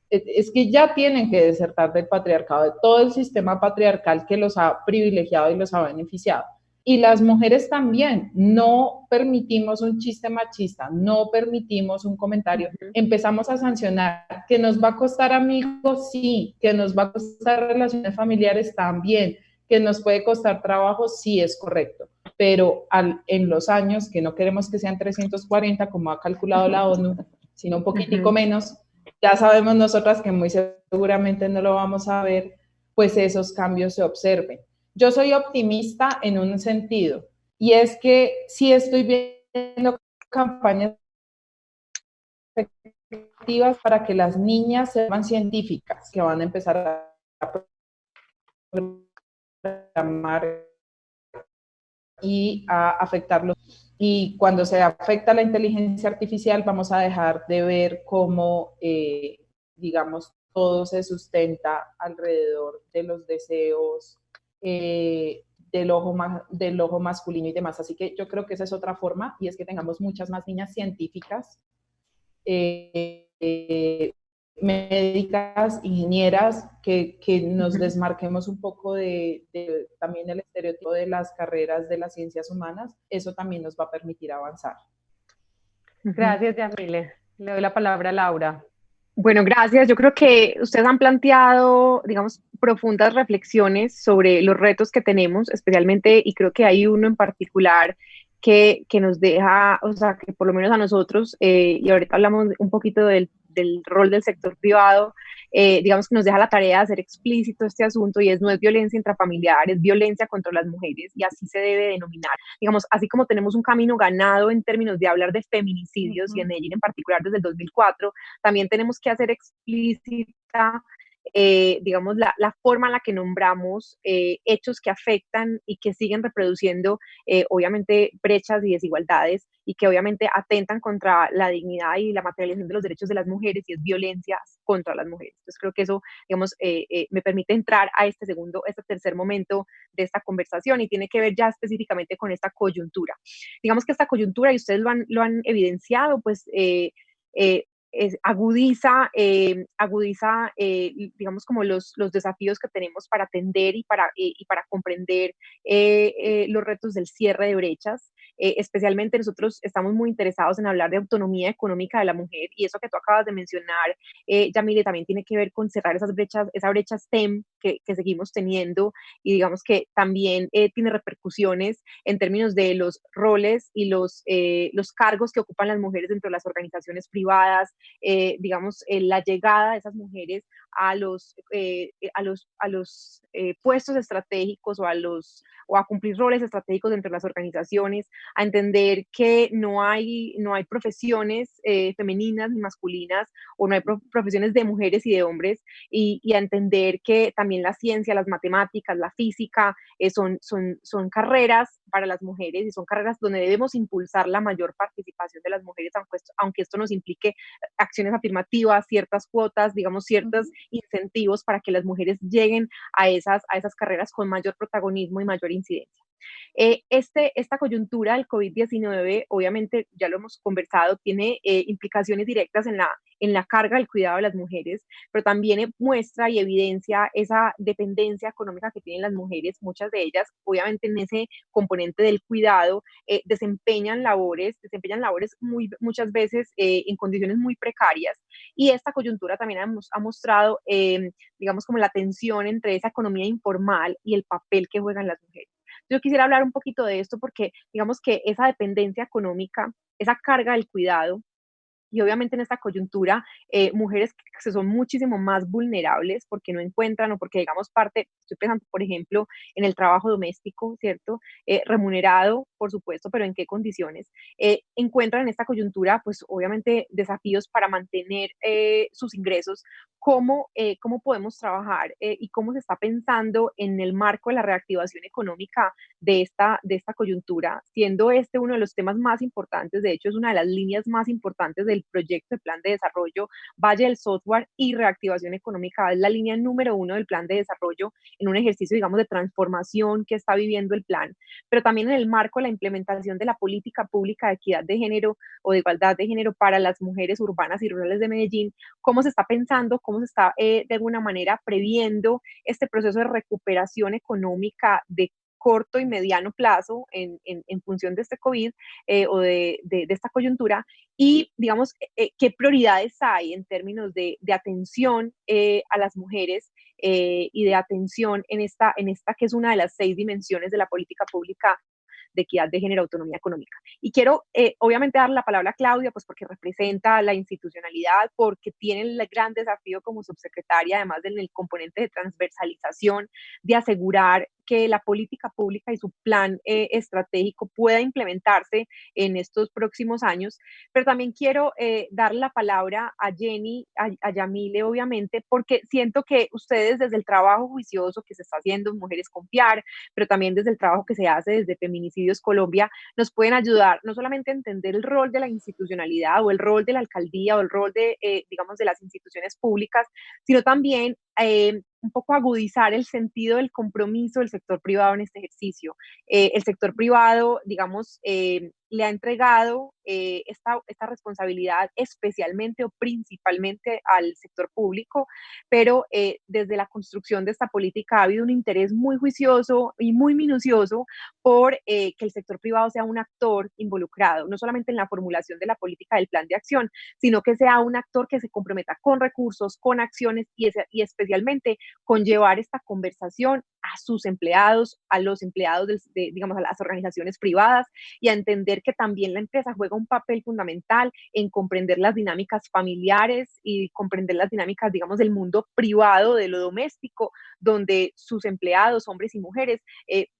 Es que ya tienen que desertar del patriarcado, de todo el sistema patriarcal que los ha privilegiado y los ha beneficiado. Y las mujeres también, no permitimos un chiste machista, no permitimos un comentario, empezamos a sancionar, que nos va a costar amigos, sí, que nos va a costar relaciones familiares también, que nos puede costar trabajo, sí, es correcto, pero en los años, que no queremos que sean 340 como ha calculado la ONU, sino un poquitico menos, ya sabemos nosotras que muy seguramente no lo vamos a ver, pues esos cambios se observen. Yo soy optimista en un sentido, y es que sí estoy viendo campañas efectivas para que las niñas sean científicas, que van a empezar a programar y a afectarlos. Y cuando se afecta la inteligencia artificial, vamos a dejar de ver cómo, digamos, todo se sustenta alrededor de los deseos, del ojo masculino y demás. Así que yo creo que esa es otra forma, y es que tengamos muchas más niñas científicas, médicas, ingenieras, que nos desmarquemos un poco de también el estereotipo de las carreras de las ciencias humanas. Eso también nos va a permitir avanzar. Gracias, Yamile. Le doy la palabra a Laura. Bueno, gracias. Yo creo que ustedes han planteado, digamos, profundas reflexiones sobre los retos que tenemos, especialmente, y creo que hay uno en particular que nos deja, o sea, que por lo menos a nosotros, y ahorita hablamos un poquito del rol del sector privado, digamos que nos deja la tarea de hacer explícito este asunto, y no es violencia intrafamiliar, es violencia contra las mujeres, y así se debe denominar. Digamos, así como tenemos un camino ganado en términos de hablar de feminicidios, y en Medellín en particular desde el 2004, también tenemos que hacer explícita, digamos, la forma en la que nombramos hechos que afectan y que siguen reproduciendo, obviamente, brechas y desigualdades, y que obviamente atentan contra la dignidad y la materialización de los derechos de las mujeres, y es violencia contra las mujeres. Entonces creo que eso, digamos, me permite entrar a este tercer momento de esta conversación, y tiene que ver ya específicamente con esta coyuntura. Digamos que esta coyuntura, y ustedes lo han evidenciado, pues agudiza, digamos, como los desafíos que tenemos para atender y para comprender los retos del cierre de brechas. Especialmente nosotros estamos muy interesados en hablar de autonomía económica de la mujer, y eso que tú acabas de mencionar, Yamile, también tiene que ver con cerrar esa brecha STEM que seguimos teniendo, y digamos que también tiene repercusiones en términos de los roles y los cargos que ocupan las mujeres dentro de las organizaciones privadas, digamos, la llegada de esas mujeres a los puestos estratégicos, o a cumplir roles estratégicos dentro de las organizaciones, a entender que no hay profesiones femeninas ni masculinas, o no hay profesiones de mujeres y de hombres, y a entender que también la ciencia, las matemáticas, la física son carreras para las mujeres, y son carreras donde debemos impulsar la mayor participación de las mujeres, aunque esto nos implique acciones afirmativas, ciertas cuotas, digamos, ciertos incentivos para que las mujeres lleguen a esas carreras con mayor protagonismo y mayor incidencia. Esta coyuntura del COVID-19, obviamente, ya lo hemos conversado, tiene implicaciones directas en la carga del cuidado de las mujeres, pero también muestra y evidencia esa dependencia económica que tienen las mujeres. Muchas de ellas, obviamente, en ese componente del cuidado, desempeñan labores muchas veces en condiciones muy precarias, y esta coyuntura también ha mostrado, digamos, como la tensión entre esa economía informal y el papel que juegan las mujeres. Yo quisiera hablar un poquito de esto porque, digamos, que esa dependencia económica, esa carga del cuidado, y obviamente en esta coyuntura, mujeres que son muchísimo más vulnerables porque no encuentran, o porque, digamos, estoy pensando, por ejemplo, en el trabajo doméstico, ¿cierto? Remunerado, por supuesto, pero ¿en qué condiciones? Encuentran en esta coyuntura, pues obviamente, desafíos para mantener sus ingresos. ¿Cómo podemos trabajar y cómo se está pensando en el marco de la reactivación económica de esta coyuntura, siendo este uno de los temas más importantes? De hecho, es una de las líneas más importantes del proyecto de plan de desarrollo Valle del Software y reactivación económica. Es la línea número 1 del plan de desarrollo, en un ejercicio, digamos, de transformación que está viviendo el plan, pero también en el marco de la implementación de la política pública de equidad de género o de igualdad de género para las mujeres urbanas y rurales de Medellín. ¿Cómo se está pensando, cómo se está de alguna manera previendo este proceso de recuperación económica, de corto y mediano plazo en función de este COVID o de esta coyuntura, y digamos, qué prioridades hay en términos de atención a las mujeres y de atención en esta que es una de las 6 dimensiones de la política pública de equidad de género, autonomía económica. Y quiero, obviamente, dar la palabra a Claudia, pues porque representa la institucionalidad, porque tiene el gran desafío como subsecretaria, además del componente de transversalización, de asegurar que la política pública y su plan estratégico pueda implementarse en estos próximos años. Pero también quiero dar la palabra a Jenny, a Yamile, obviamente, porque siento que ustedes desde el trabajo juicioso que se está haciendo en Mujeres con PIAR, pero también desde el trabajo que se hace desde Feminicidios Colombia, nos pueden ayudar no solamente a entender el rol de la institucionalidad o el rol de la alcaldía o el rol de, digamos, de las instituciones públicas, sino también un poco agudizar el sentido del compromiso del sector privado en este ejercicio. El sector privado, digamos, le ha entregado esta responsabilidad especialmente o principalmente al sector público, pero desde la construcción de esta política ha habido un interés muy juicioso y muy minucioso por que el sector privado sea un actor involucrado, no solamente en la formulación de la política del plan de acción, sino que sea un actor que se comprometa con recursos, con acciones y especialmente con llevar esta conversación a sus empleados, a los empleados, digamos, a las organizaciones privadas, y a entender que también la empresa juega un papel fundamental en comprender las dinámicas familiares y comprender las dinámicas, digamos, del mundo privado, de lo doméstico, donde sus empleados, hombres y mujeres,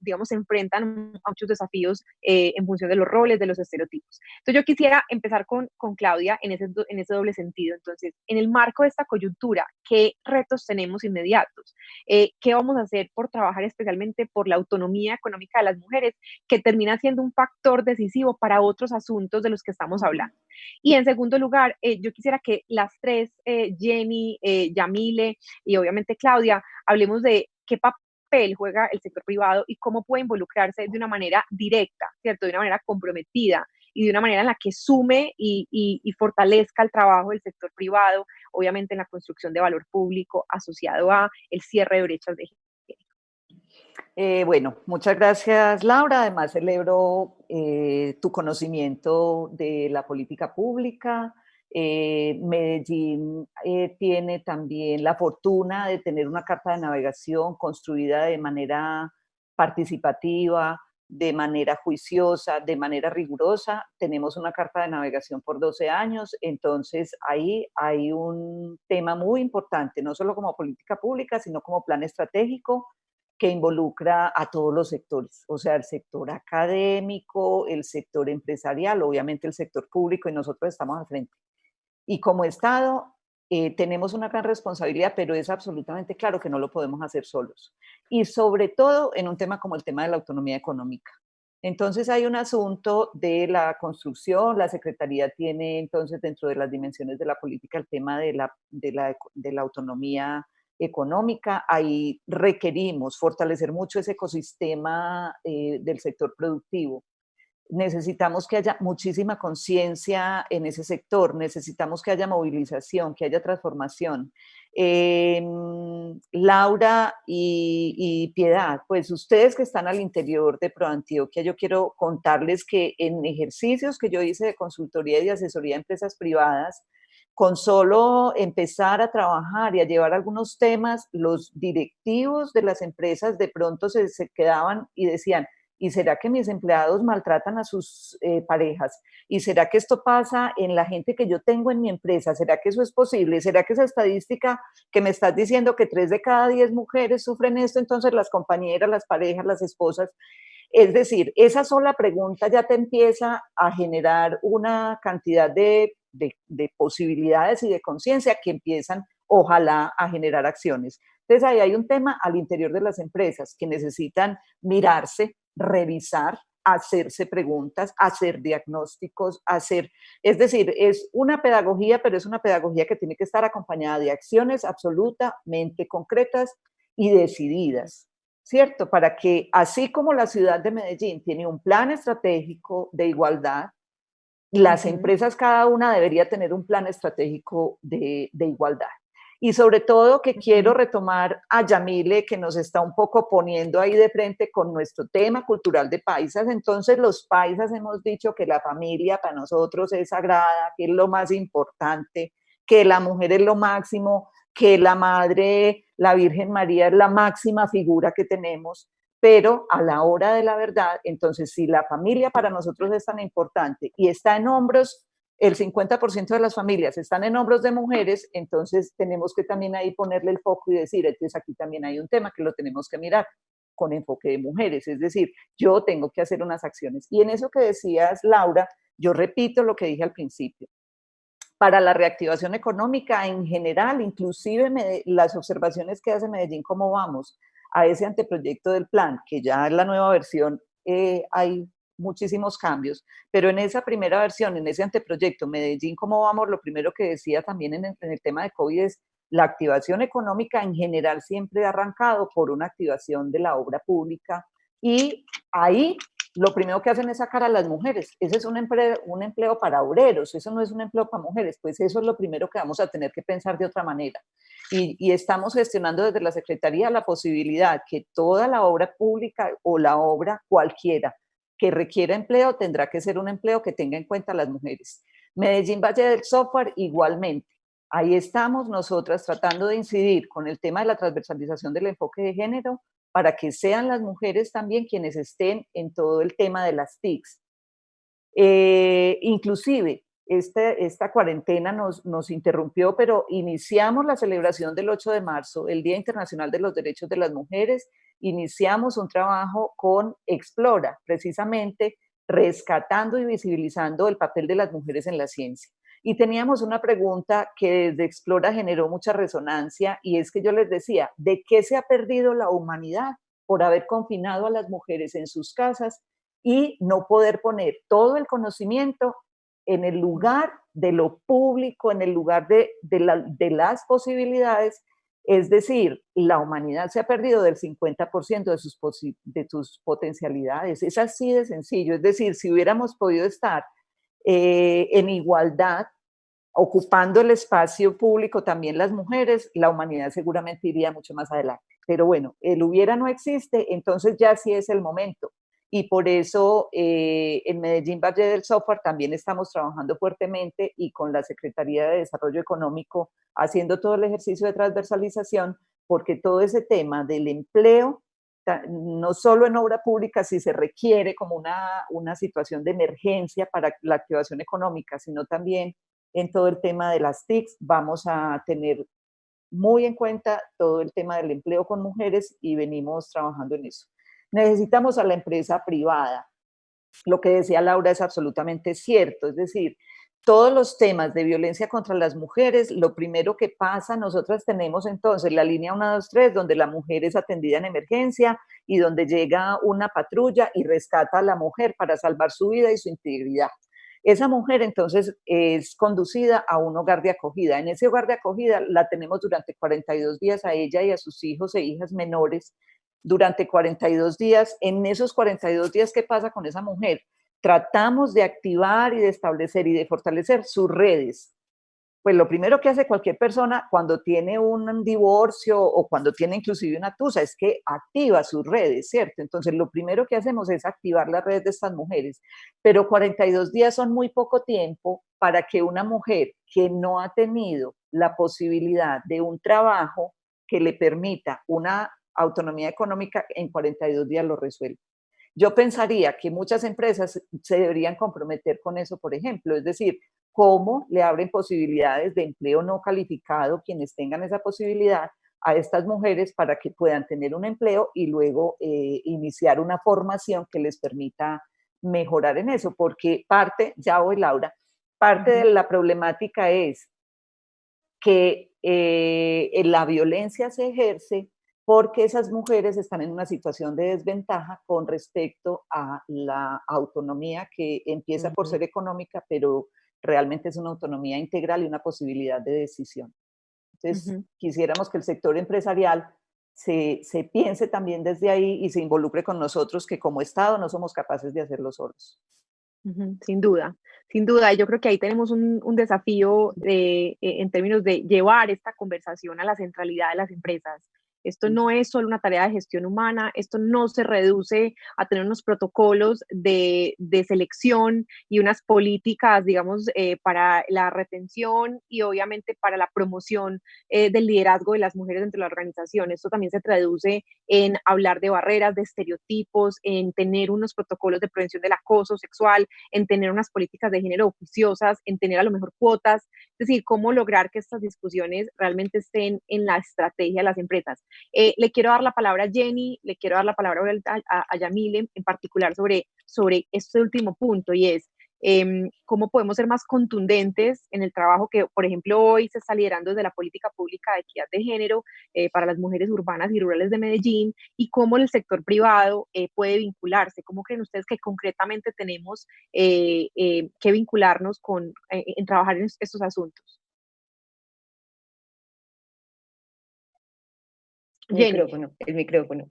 digamos, se enfrentan a muchos desafíos en función de los roles, de los estereotipos. Entonces yo quisiera empezar con Claudia en ese doble sentido. Entonces, en el marco de esta coyuntura, ¿qué retos tenemos inmediatos? ¿Qué vamos a hacer por trabajar especialmente por la autonomía económica de las mujeres, que termina siendo un factor decisivo para otros asuntos de los que estamos hablando? Y en segundo lugar, yo quisiera que las tres, Jenny, Yamile y obviamente Claudia, hablemos de qué papel juega el sector privado y cómo puede involucrarse de una manera directa, ¿cierto? De una manera comprometida y de una manera en la que sume y fortalezca el trabajo del sector privado, obviamente en la construcción de valor público asociado a el cierre de brechas de género. Bueno, muchas gracias, Laura. Además, celebro tu conocimiento de la política pública. Medellín tiene también la fortuna de tener una carta de navegación construida de manera participativa, de manera juiciosa, de manera rigurosa. Tenemos una carta de navegación por 12 años, entonces ahí hay un tema muy importante, no solo como política pública, sino como plan estratégico que involucra a todos los sectores, o sea, el sector académico, el sector empresarial, obviamente el sector público, y nosotros estamos al frente. Y como Estado tenemos una gran responsabilidad, pero es absolutamente claro que no lo podemos hacer solos. Y sobre todo en un tema como el tema de la autonomía económica. Entonces hay un asunto de la construcción, la Secretaría tiene entonces dentro de las dimensiones de la política el tema de la autonomía económica. Ahí requerimos fortalecer mucho ese ecosistema del sector productivo. Necesitamos que haya muchísima conciencia en ese sector, necesitamos que haya movilización, que haya transformación. Laura y Piedad, pues ustedes que están al interior de ProAntioquia, yo quiero contarles que en ejercicios que yo hice de consultoría y de asesoría a empresas privadas, con solo empezar a trabajar y a llevar algunos temas, los directivos de las empresas de pronto se quedaban y decían, ¿y será que mis empleados maltratan a sus parejas? ¿Y será que esto pasa en la gente que yo tengo en mi empresa? ¿Será que eso es posible? ¿Será que esa estadística que me estás diciendo que 3 de cada 10 mujeres sufren esto, entonces las compañeras, las parejas, las esposas? Es decir, esa sola pregunta ya te empieza a generar una cantidad de posibilidades y de conciencia que empiezan, ojalá, a generar acciones. Entonces ahí hay un tema al interior de las empresas que necesitan mirarse, revisar, hacerse preguntas, hacer diagnósticos, es decir, es una pedagogía, pero es una pedagogía que tiene que estar acompañada de acciones absolutamente concretas y decididas, ¿cierto? Para que, así como la ciudad de Medellín tiene un plan estratégico de igualdad, las empresas cada una debería tener un plan estratégico de igualdad. Y sobre todo que quiero retomar a Yamile, que nos está un poco poniendo ahí de frente con nuestro tema cultural de paisas. Entonces los paisas hemos dicho que la familia para nosotros es sagrada, que es lo más importante, que la mujer es lo máximo, que la madre, la Virgen María, es la máxima figura que tenemos. Pero a la hora de la verdad, entonces si la familia para nosotros es tan importante y está en hombros, el 50% de las familias están en hombros de mujeres, entonces tenemos que también ahí ponerle el foco y decir, entonces aquí también hay un tema que lo tenemos que mirar con enfoque de mujeres, es decir, yo tengo que hacer unas acciones. Y en eso que decías, Laura, yo repito lo que dije al principio. Para la reactivación económica en general, inclusive las observaciones que hace Medellín, cómo vamos a ese anteproyecto del plan, que ya en la nueva versión hay muchísimos cambios, pero en esa primera versión, en ese anteproyecto, Medellín, ¿cómo vamos? Lo primero que decía también en el tema de COVID es la activación económica en general siempre ha arrancado por una activación de la obra pública y ahí lo primero que hacen es sacar a las mujeres. Ese es un empleo para obreros, eso no es un empleo para mujeres, pues eso es lo primero que vamos a tener que pensar de otra manera. Y estamos gestionando desde la Secretaría la posibilidad que toda la obra pública o la obra cualquiera que requiera empleo tendrá que ser un empleo que tenga en cuenta a las mujeres. Medellín Valle del Software igualmente. Ahí estamos nosotras tratando de incidir con el tema de la transversalización del enfoque de género para que sean las mujeres también quienes estén en todo el tema de las TICs. Inclusive, esta cuarentena nos interrumpió, pero iniciamos la celebración del 8 de marzo, el Día Internacional de los Derechos de las Mujeres, iniciamos un trabajo con Explora, precisamente rescatando y visibilizando el papel de las mujeres en la ciencia. Y teníamos una pregunta que desde Explora generó mucha resonancia y es que yo les decía, ¿de qué se ha perdido la humanidad por haber confinado a las mujeres en sus casas y no poder poner todo el conocimiento en el lugar de lo público, en el lugar de las posibilidades? Es decir, la humanidad se ha perdido del 50% de sus potencialidades. Es así de sencillo. Es decir, si hubiéramos podido estar en igualdad, ocupando el espacio público también las mujeres, la humanidad seguramente iría mucho más adelante. Pero bueno, el hubiera no existe, entonces ya sí es el momento. Y por eso en Medellín Valle del Software también estamos trabajando fuertemente y con la Secretaría de Desarrollo Económico haciendo todo el ejercicio de transversalización, porque todo ese tema del empleo, no solo en obra pública, si se requiere como una situación de emergencia para la activación económica, sino también en todo el tema de las TICs, vamos a tener muy en cuenta todo el tema del empleo con mujeres y venimos trabajando en eso. Necesitamos a la empresa privada. Lo que decía Laura es absolutamente cierto, es decir, todos los temas de violencia contra las mujeres, lo primero que pasa, nosotras tenemos entonces la línea 123, donde la mujer es atendida en emergencia y donde llega una patrulla y rescata a la mujer para salvar su vida y su integridad. Esa mujer entonces es conducida a un hogar de acogida. En ese hogar de acogida la tenemos durante 42 días a ella y a sus hijos e hijas menores. Durante 42 días, en esos 42 días, ¿qué pasa con esa mujer? Tratamos de activar y de establecer y de fortalecer sus redes. Pues lo primero que hace cualquier persona cuando tiene un divorcio o cuando tiene inclusive una tusa es que activa sus redes, ¿cierto? Entonces lo primero que hacemos es activar las redes de estas mujeres, pero 42 días son muy poco tiempo para que una mujer que no ha tenido la posibilidad de un trabajo que le permita una autonomía económica en 42 días lo resuelva. Yo pensaría que muchas empresas se deberían comprometer con eso, por ejemplo, es decir, cómo le abren posibilidades de empleo no calificado quienes tengan esa posibilidad a estas mujeres para que puedan tener un empleo y luego iniciar una formación que les permita mejorar en eso, porque parte, ya voy Laura, parte de la problemática es que la violencia se ejerce porque esas mujeres están en una situación de desventaja con respecto a la autonomía que empieza por ser económica, pero realmente es una autonomía integral y una posibilidad de decisión. Entonces, quisiéramos que el sector empresarial se piense también desde ahí y se involucre con nosotros, que como Estado no somos capaces de hacerlo solos. Sin duda, sin duda. Yo creo que ahí tenemos un desafío en términos de llevar esta conversación a la centralidad de las empresas. Esto no es solo una tarea de gestión humana, esto no se reduce a tener unos protocolos de selección y unas políticas, digamos, para la retención y obviamente para la promoción del liderazgo de las mujeres dentro de la organización. Esto también se traduce en hablar de barreras, de estereotipos, en tener unos protocolos de prevención del acoso sexual, en tener unas políticas de género oficiosas, en tener a lo mejor cuotas, es decir, cómo lograr que estas discusiones realmente estén en la estrategia de las empresas. Le quiero dar la palabra a Jenny, le quiero dar la palabra a Yamile en particular sobre este último punto y es cómo podemos ser más contundentes en el trabajo que, por ejemplo, hoy se está liderando desde la política pública de equidad de género para las mujeres urbanas y rurales de Medellín y cómo el sector privado puede vincularse. ¿Cómo creen ustedes que concretamente tenemos que vincularnos en trabajar en estos asuntos? El micrófono.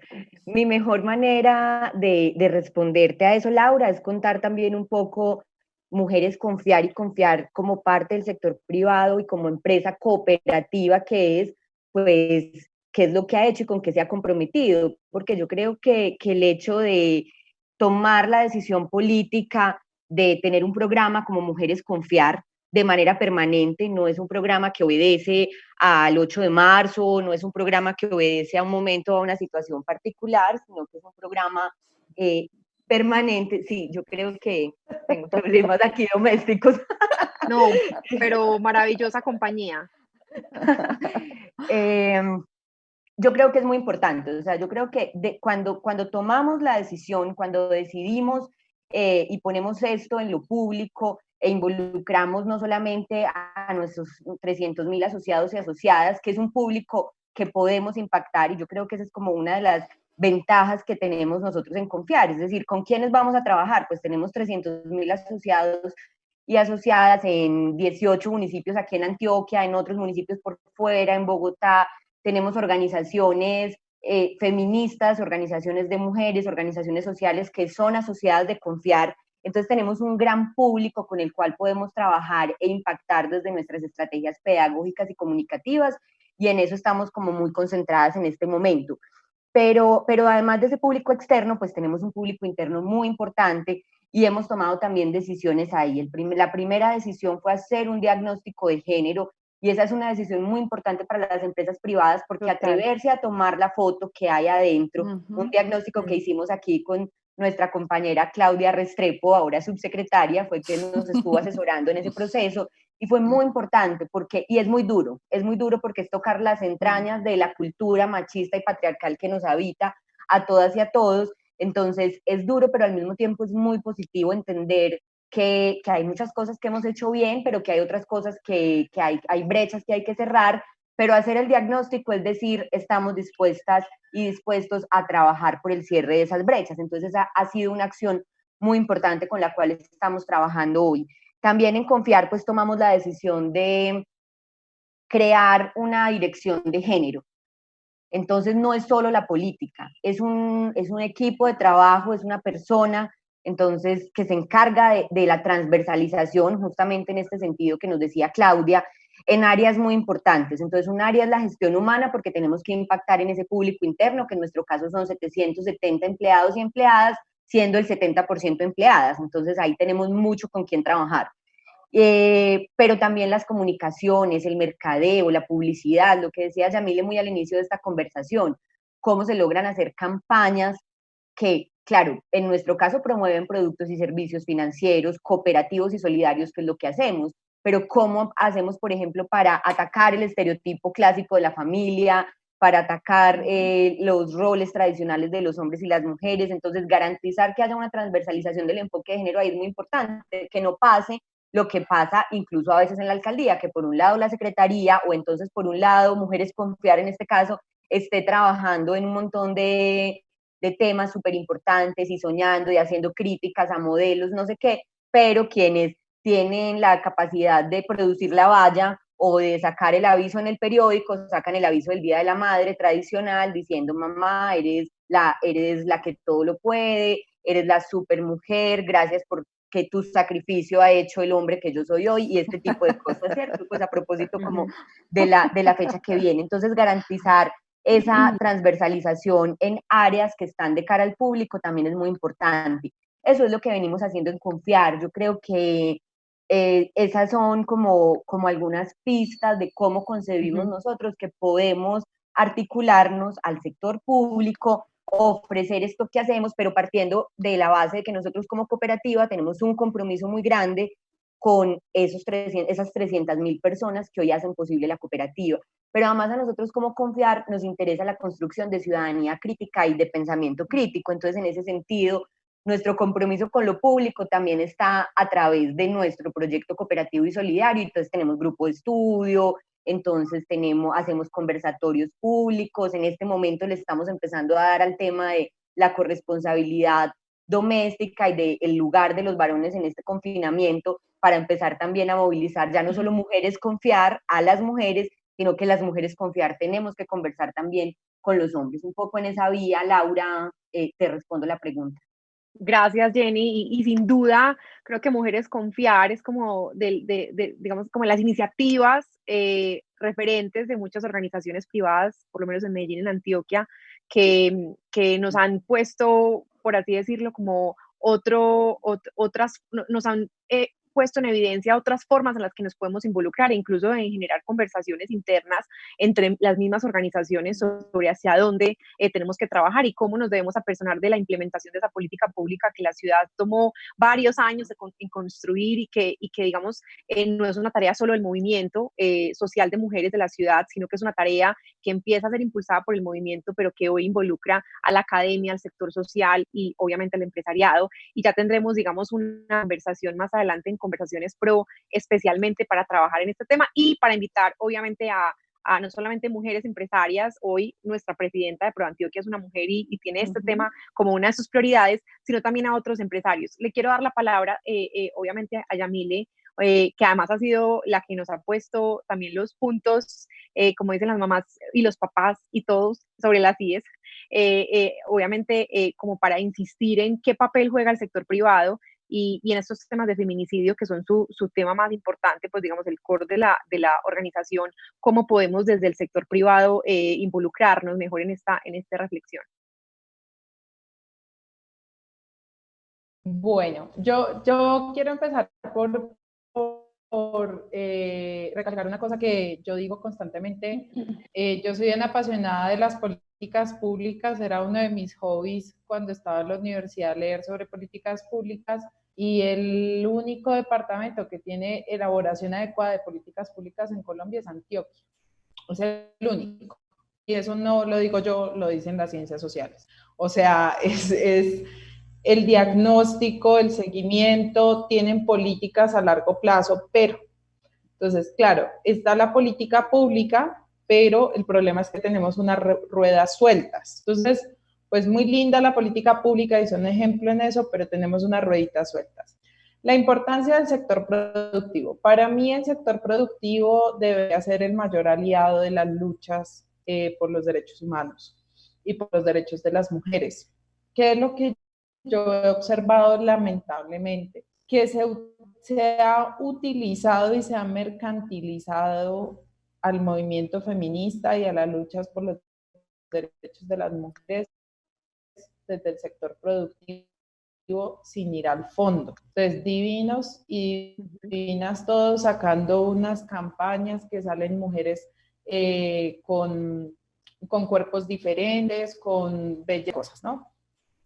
Mi mejor manera de responderte a eso, Laura, es contar también un poco Mujeres Confiar y Confiar como parte del sector privado y como empresa cooperativa que es, pues, qué es lo que ha hecho y con qué se ha comprometido, porque yo creo que el hecho de tomar la decisión política de tener un programa como Mujeres Confiar de manera permanente, no es un programa que obedece al 8 de marzo, no es un programa que obedece a un momento, a una situación particular, sino que es un programa permanente. Sí, yo creo que tengo problemas aquí domésticos. No, pero maravillosa compañía. Yo creo que es muy importante, o sea, yo creo que cuando tomamos la decisión, cuando decidimos y ponemos esto en lo público e involucramos no solamente a nuestros 300.000 asociados y asociadas, que es un público que podemos impactar, y yo creo que esa es como una de las ventajas que tenemos nosotros en Confiar, es decir, ¿con quiénes vamos a trabajar? Pues tenemos 300.000 asociados y asociadas en 18 municipios aquí en Antioquia, en otros municipios por fuera, en Bogotá, tenemos organizaciones feministas, organizaciones de mujeres, organizaciones sociales que son asociadas de Confiar. Entonces tenemos un gran público con el cual podemos trabajar e impactar desde nuestras estrategias pedagógicas y comunicativas, y en eso estamos como muy concentradas en este momento. Pero además de ese público externo, pues tenemos un público interno muy importante y hemos tomado también decisiones ahí. La primera decisión fue hacer un diagnóstico de género, y esa es una decisión muy importante para las empresas privadas, porque atreverse a tomar la foto que hay adentro, un diagnóstico que hicimos aquí con nuestra compañera Claudia Restrepo, ahora subsecretaria, fue quien nos estuvo asesorando en ese proceso, y fue muy importante, y es muy duro porque es tocar las entrañas de la cultura machista y patriarcal que nos habita a todas y a todos. Entonces es duro, pero al mismo tiempo es muy positivo entender que hay muchas cosas que hemos hecho bien, pero que hay otras cosas que hay brechas que hay que cerrar, pero hacer el diagnóstico es decir, estamos dispuestas y dispuestos a trabajar por el cierre de esas brechas. Entonces esa ha sido una acción muy importante con la cual estamos trabajando hoy. También en Confiar, pues tomamos la decisión de crear una dirección de género. Entonces no es solo la política, es un equipo de trabajo, es una persona, entonces, que se encarga de la transversalización, justamente en este sentido que nos decía Claudia, en áreas muy importantes. Entonces, un área es la gestión humana, porque tenemos que impactar en ese público interno, que en nuestro caso son 770 empleados y empleadas, siendo el 70% empleadas. Entonces, ahí tenemos mucho con quién trabajar. Pero también las comunicaciones, el mercadeo, la publicidad, lo que decía Yamile muy al inicio de esta conversación, cómo se logran hacer campañas que, claro, en nuestro caso promueven productos y servicios financieros, cooperativos y solidarios, que es lo que hacemos, pero cómo hacemos, por ejemplo, para atacar el estereotipo clásico de la familia, para atacar los roles tradicionales de los hombres y las mujeres. Entonces, garantizar que haya una transversalización del enfoque de género ahí es muy importante, que no pase lo que pasa incluso a veces en la alcaldía, que por un lado la secretaría, o entonces por un lado Mujeres Confiar en este caso, esté trabajando en un montón de temas súper importantes y soñando y haciendo críticas a modelos, no sé qué, pero quienes tienen la capacidad de producir la valla o de sacar el aviso en el periódico, sacan el aviso del Día de la Madre tradicional diciendo: mamá, eres la que todo lo puede, eres la super mujer, gracias por que tu sacrificio ha hecho el hombre que yo soy hoy y este tipo de cosas, ¿cierto? Pues a propósito como de la fecha que viene. Entonces, garantizar esa transversalización en áreas que están de cara al público también es muy importante. Eso es lo que venimos haciendo en Confiar. Yo creo que esas son como algunas pistas de cómo concebimos nosotros que podemos articularnos al sector público, ofrecer esto que hacemos, pero partiendo de la base de que nosotros como cooperativa tenemos un compromiso muy grande con esas 300.000 personas que hoy hacen posible la cooperativa. Pero además a nosotros como Confiar nos interesa la construcción de ciudadanía crítica y de pensamiento crítico. Entonces, en ese sentido, nuestro compromiso con lo público también está a través de nuestro proyecto cooperativo y solidario. Entonces tenemos grupo de estudio, entonces hacemos conversatorios públicos. En este momento le estamos empezando a dar al tema de la corresponsabilidad doméstica y del lugar de los varones en este confinamiento, para empezar también a movilizar ya no solo mujeres Confiar a las mujeres, sino que las mujeres Confiar tenemos que conversar también con los hombres. Un poco en esa vía, Laura, te respondo la pregunta. Gracias, Jenny. Y sin duda, creo que Mujeres Confiar es como, digamos, como las iniciativas referentes de muchas organizaciones privadas, por lo menos en Medellín, en Antioquia, que nos han puesto, por así decirlo, como nos han puesto en evidencia otras formas en las que nos podemos involucrar, e incluso en generar conversaciones internas entre las mismas organizaciones sobre hacia dónde tenemos que trabajar y cómo nos debemos apersonar de la implementación de esa política pública que la ciudad tomó varios años en construir y que digamos, no es una tarea solo del movimiento social de mujeres de la ciudad, sino que es una tarea que empieza a ser impulsada por el movimiento, pero que hoy involucra a la academia, al sector social y obviamente al empresariado. Y ya tendremos, digamos, una conversación más adelante en Conversaciones Pro, especialmente para trabajar en este tema y para invitar, obviamente, a no solamente mujeres empresarias. Hoy nuestra presidenta de ProAntioquia es una mujer y tiene este tema como una de sus prioridades, sino también a otros empresarios. Le quiero dar la palabra, obviamente, a Yamile, que además ha sido la que nos ha puesto también los puntos, como dicen las mamás y los papás y todos, sobre las IES, obviamente como para insistir en qué papel juega el sector privado y en estos temas de feminicidio, que son su tema más importante, pues digamos el core de la organización, cómo podemos desde el sector privado involucrarnos mejor en esta reflexión. Bueno, yo quiero empezar por recalcar una cosa que yo digo constantemente. Yo soy una apasionada de las políticas públicas, era uno de mis hobbies cuando estaba en la universidad leer sobre políticas públicas, y el único departamento que tiene elaboración adecuada de políticas públicas en Colombia es Antioquia. O sea, el único. Y eso no lo digo yo, lo dicen las ciencias sociales. O sea, es el diagnóstico, el seguimiento, tienen políticas a largo plazo, pero, entonces, claro, está la política pública, pero el problema es que tenemos unas ruedas sueltas. Entonces, pues muy linda la política pública y son un ejemplo en eso, pero tenemos unas rueditas sueltas. La importancia del sector productivo. Para mí el sector productivo debería ser el mayor aliado de las luchas por los derechos humanos y por los derechos de las mujeres. ¿Qué es lo que yo he observado lamentablemente? Que se ha utilizado y se ha mercantilizado al movimiento feminista y a las luchas por los derechos de las mujeres desde el sector productivo sin ir al fondo. Entonces, divinos y divinas todos sacando unas campañas que salen mujeres con cuerpos diferentes, con bellas cosas, ¿no?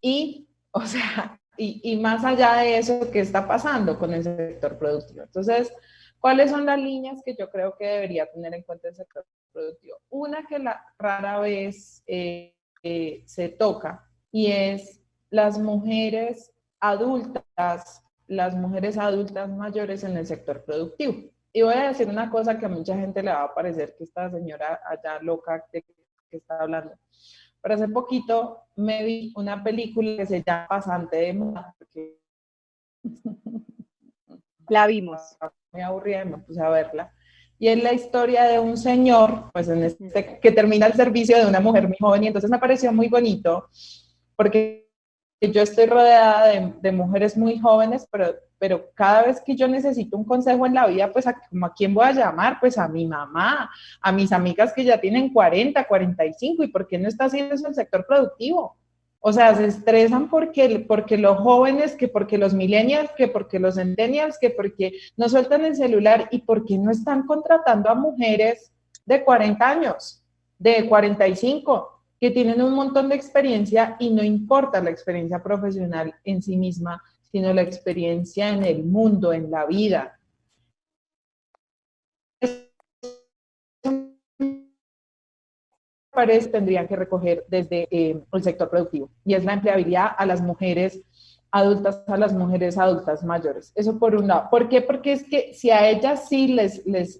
Y, o sea, y más allá de eso, ¿qué está pasando con el sector productivo? Entonces, ¿cuáles son las líneas que yo creo que debería tener en cuenta el sector productivo? Una que rara vez se toca, y es las mujeres adultas mayores en el sector productivo. Y voy a decir una cosa que a mucha gente le va a parecer que esta señora allá loca de que está hablando. Pero hace poquito me vi una película que se llama Pasante de Moda. La vimos. Me aburría y me puse a verla. Y es la historia de un señor, pues que termina el servicio de una mujer muy joven, y entonces me pareció muy bonito, porque yo estoy rodeada de mujeres muy jóvenes, pero pero cada vez que yo necesito un consejo en la vida, pues ¿a quién voy a llamar? Pues a mi mamá, a mis amigas que ya tienen 40, 45, ¿y por qué no está haciendo eso el sector productivo? O sea, se estresan porque los jóvenes, que porque los millennials, que porque los centennials, que porque no sueltan el celular y porque no están contratando a mujeres de 40 años, de 45, que tienen un montón de experiencia y no importa la experiencia profesional en sí misma, sino la experiencia en el mundo, en la vida. Tendrían que recoger desde el sector productivo, y es la empleabilidad a las mujeres adultas mayores. Eso por un lado. ¿Por qué? Porque es que si a ellas sí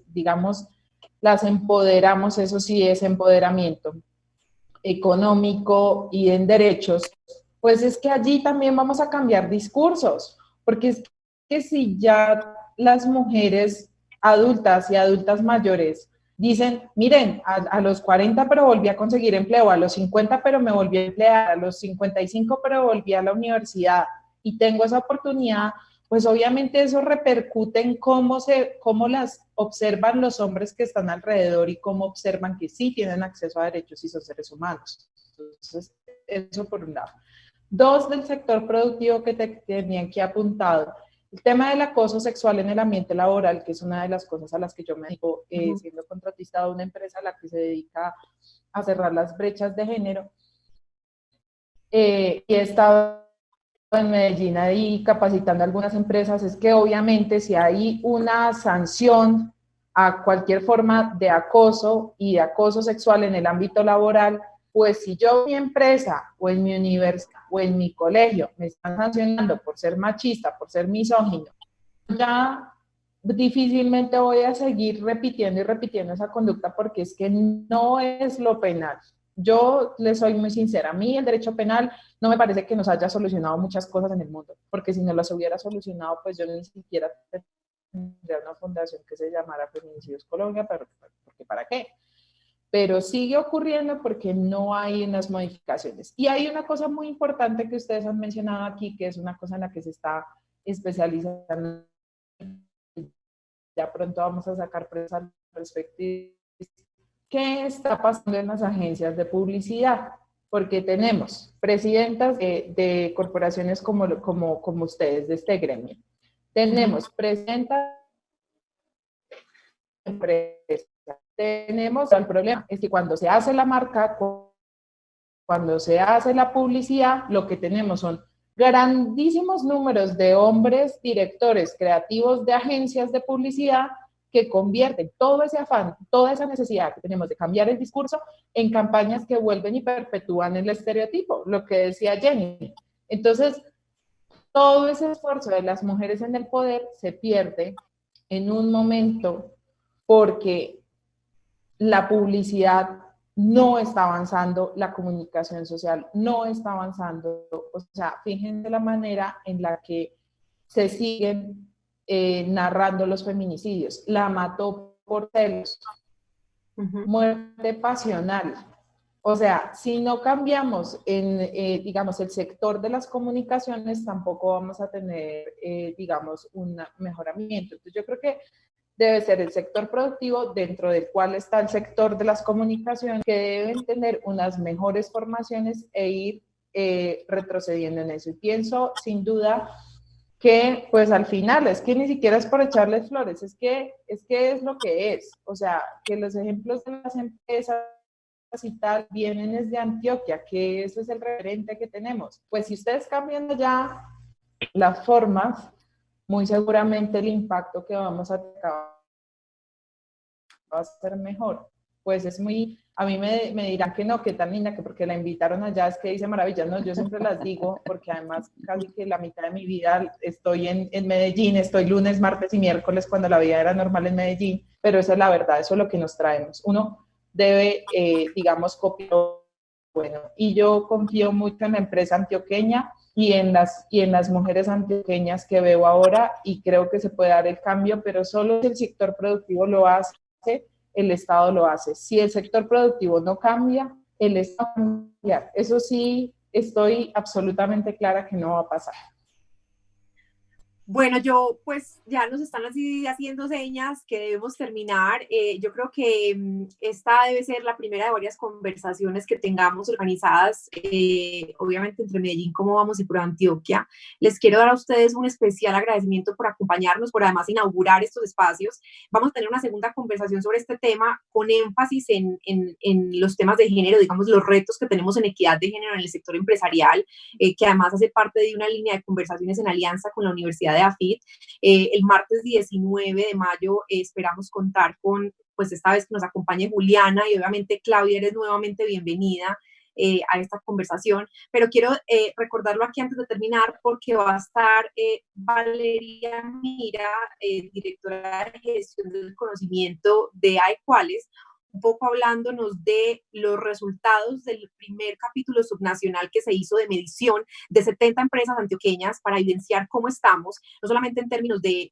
digamos, las empoderamos, eso sí es empoderamiento económico y en derechos, pues es que allí también vamos a cambiar discursos, porque es que si ya las mujeres adultas y adultas mayores dicen, miren, a los 40 pero volví a conseguir empleo, a los 50 pero me volví a emplear, a los 55 pero volví a la universidad y tengo esa oportunidad, pues obviamente eso repercute en cómo las observan los hombres que están alrededor y cómo observan que sí tienen acceso a derechos y son seres humanos. Entonces, eso por un lado. Dos, del sector productivo que te tenía aquí apuntado. El tema del acoso sexual en el ambiente laboral, que es una de las cosas a las que yo me dedico, siendo contratista de una empresa a la que se dedica a cerrar las brechas de género. Y he estado en Medellín ahí capacitando a algunas empresas, es que obviamente si hay una sanción a cualquier forma de acoso y de acoso sexual en el ámbito laboral, pues si yo en mi empresa o en mi universidad o en mi colegio me están sancionando por ser machista, por ser misógino, ya difícilmente voy a seguir repitiendo y repitiendo esa conducta porque es que no es lo penal. Yo les soy muy sincera, a mí el derecho penal no me parece que nos haya solucionado muchas cosas en el mundo, porque si no las hubiera solucionado, pues yo ni siquiera tendría una fundación que se llamara Feminicidios Colombia, porque ¿para qué? Pero sigue ocurriendo porque no hay unas modificaciones. Y hay una cosa muy importante que ustedes han mencionado aquí, que es una cosa en la que se está especializando. Ya pronto vamos a sacar prensa al respecto. ¿Qué está pasando en las agencias de publicidad? Porque tenemos presidentas de corporaciones como ustedes, de este gremio. Tenemos presidentas de empresas. Tenemos, el problema es que cuando se hace la marca, cuando se hace la publicidad, lo que tenemos son grandísimos números de hombres directores creativos de agencias de publicidad que convierten todo ese afán, toda esa necesidad que tenemos de cambiar el discurso en campañas que vuelven y perpetúan el estereotipo, lo que decía Jenny. Entonces, todo ese esfuerzo de las mujeres en el poder se pierde en un momento porque la publicidad no está avanzando, la comunicación social no está avanzando. O sea, fíjense la manera en la que se siguen narrando los feminicidios. La mató por celos, muerte pasional. O sea, si no cambiamos digamos, el sector de las comunicaciones, tampoco vamos a tener, digamos, un mejoramiento. Entonces, yo creo que debe ser el sector productivo, dentro del cual está el sector de las comunicaciones, que deben tener unas mejores formaciones e ir retrocediendo en eso. Y pienso, sin duda, que pues al final es que ni siquiera es por echarles flores, es que es lo que es. O sea, que los ejemplos de las empresas y tal vienen desde Antioquia, que eso es el referente que tenemos. Pues si ustedes cambian ya las formas, muy seguramente el impacto que vamos a tener va a ser mejor. Pues es muy, a mí me dirán que no, que tan linda, que porque la invitaron allá es que dice maravillas, no, yo siempre las digo, porque además casi que la mitad de mi vida estoy en Medellín, estoy lunes, martes y miércoles cuando la vida era normal en Medellín, pero esa es la verdad, eso es lo que nos traemos. Uno debe, digamos, copiar bueno, y yo confío mucho en la empresa antioqueña y en las mujeres antioqueñas que veo ahora, y creo que se puede dar el cambio, pero solo si el sector productivo lo hace, el Estado lo hace. Si el sector productivo no cambia, el Estado va a cambiar. Eso sí, estoy absolutamente clara que no va a pasar. Bueno, yo pues ya nos están así haciendo señas que debemos terminar. Yo creo que esta debe ser la primera de varias conversaciones que tengamos organizadas, obviamente entre Medellín, cómo vamos y por Antioquia. Les quiero dar a ustedes un especial agradecimiento por acompañarnos, por además inaugurar estos espacios. Vamos a tener una segunda conversación sobre este tema con énfasis en los temas de género, digamos los retos que tenemos en equidad de género en el sector empresarial, que además hace parte de una línea de conversaciones en alianza con la Universidad de AFIT. El martes 19 de mayo esperamos contar con, pues esta vez que nos acompañe Juliana y obviamente Claudia, eres nuevamente bienvenida a esta conversación, pero quiero recordarlo aquí antes de terminar porque va a estar Valeria Mira, directora de gestión del conocimiento de AEQuales, un poco hablándonos de los resultados del primer capítulo subnacional que se hizo de medición de 70 empresas antioqueñas para evidenciar cómo estamos, no solamente en términos de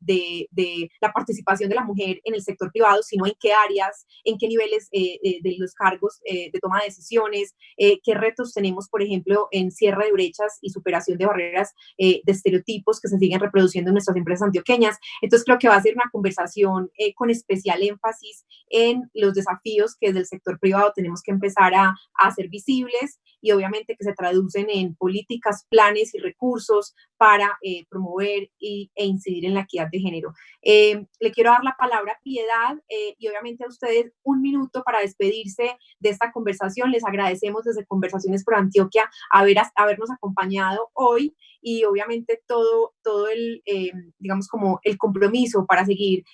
la participación de la mujer en el sector privado, sino en qué áreas, en qué niveles de los cargos de toma de decisiones, qué retos tenemos, por ejemplo, en cierre de brechas y superación de barreras de estereotipos que se siguen reproduciendo en nuestras empresas antioqueñas. Entonces creo que va a ser una conversación con especial énfasis en los desafíos que desde el sector privado tenemos que empezar a hacer visibles y obviamente que se traducen en políticas, planes y recursos para promover e incidir en la equidad de género. Le quiero dar la palabra a Piedad y obviamente a ustedes un minuto para despedirse de esta conversación. Les agradecemos desde Conversaciones por Antioquia habernos acompañado hoy y obviamente todo el, digamos, como el compromiso para seguir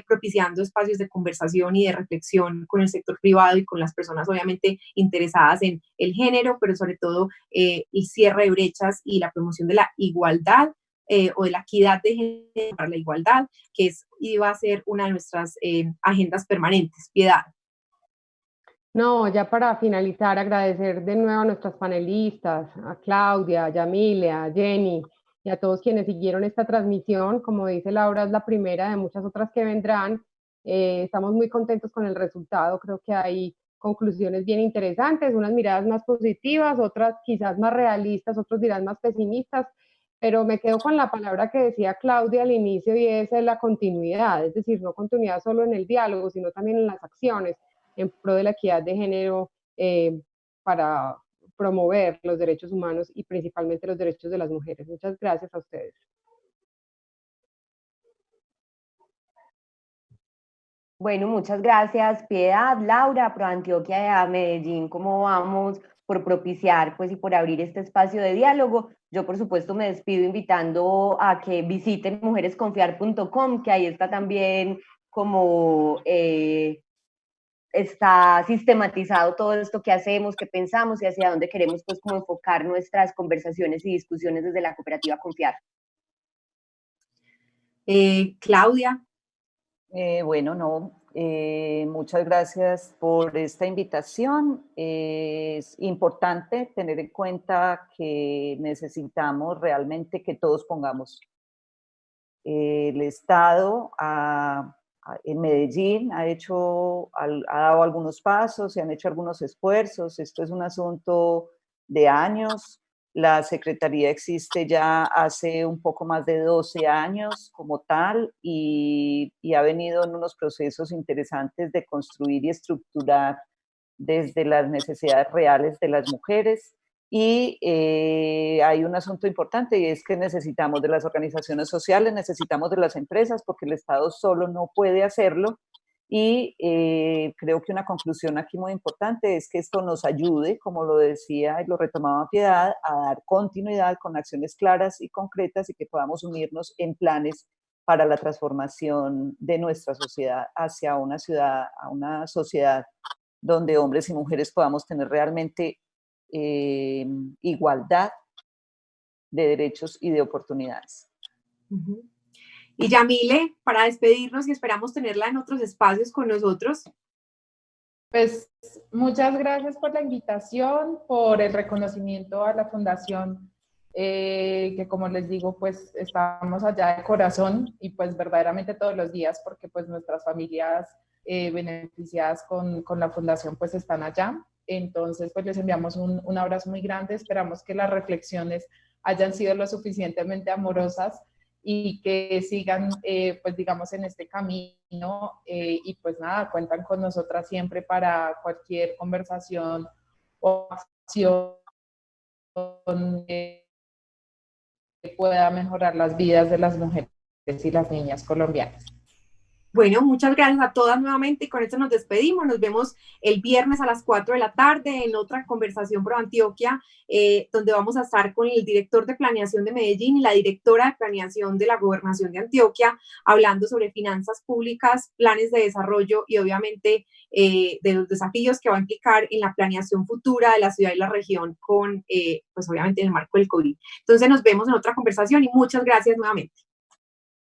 propiciando espacios de conversación y de reflexión con el sector privado y con las personas obviamente interesadas en el género, pero sobre todo el cierre de brechas y la promoción de la igualdad o de la equidad de género para la igualdad, que es y va a ser una de nuestras agendas permanentes. Piedad. No, ya para finalizar, agradecer de nuevo a nuestras panelistas, a Claudia, a Yamile, a Jenny y a todos quienes siguieron esta transmisión. Como dice Laura, es la primera de muchas otras que vendrán. Estamos muy contentos con el resultado, creo que hay conclusiones bien interesantes, unas miradas más positivas, otras quizás más realistas, otros dirán más pesimistas, pero me quedo con la palabra que decía Claudia al inicio y esa es la continuidad, es decir, no continuidad solo en el diálogo, sino también en las acciones en pro de la equidad de género para promover los derechos humanos y principalmente los derechos de las mujeres. Muchas gracias a ustedes. Bueno, muchas gracias, Piedad, Laura, Pro Antioquia de Medellín, ¿cómo vamos? Por propiciar pues y por abrir este espacio de diálogo. Yo por supuesto me despido invitando a que visiten mujeresconfiar.com, que ahí está también como está sistematizado todo esto que hacemos, que pensamos y hacia dónde queremos pues como enfocar nuestras conversaciones y discusiones desde la cooperativa Confiar. Claudia. Bueno, no, muchas gracias por esta invitación. Es importante tener en cuenta que necesitamos realmente que todos pongamos. El Estado en Medellín ha dado algunos pasos, se han hecho algunos esfuerzos. Esto es un asunto de años. La Secretaría existe ya hace un poco más de 12 años como tal y ha venido en unos procesos interesantes de construir y estructurar desde las necesidades reales de las mujeres. Y hay un asunto importante y es que necesitamos de las organizaciones sociales, necesitamos de las empresas porque el Estado solo no puede hacerlo. Y creo que una conclusión aquí muy importante es que esto nos ayude, como lo decía y lo retomaba Piedad, a dar continuidad con acciones claras y concretas y que podamos unirnos en planes para la transformación de nuestra sociedad hacia una sociedad donde hombres y mujeres podamos tener realmente igualdad de derechos y de oportunidades. Y Yamile, para despedirnos y esperamos tenerla en otros espacios con nosotros. Pues muchas gracias por la invitación, por el reconocimiento a la Fundación, que como les digo, pues estamos allá de corazón y pues verdaderamente todos los días porque pues nuestras familias beneficiadas con la Fundación pues están allá. Entonces pues les enviamos un abrazo muy grande, esperamos que las reflexiones hayan sido lo suficientemente amorosas y que sigan, pues digamos, en este camino, y pues nada, cuentan con nosotras siempre para cualquier conversación o acción que pueda mejorar las vidas de las mujeres y las niñas colombianas. Bueno, muchas gracias a todas nuevamente y con esto nos despedimos. Nos vemos el viernes a las 4 de la tarde en otra conversación Pro Antioquia, donde vamos a estar con el director de planeación de Medellín y la directora de planeación de la Gobernación de Antioquia, hablando sobre finanzas públicas, planes de desarrollo y obviamente de los desafíos que va a implicar en la planeación futura de la ciudad y la región con, pues obviamente en el marco del COVID. Entonces nos vemos en otra conversación y muchas gracias nuevamente.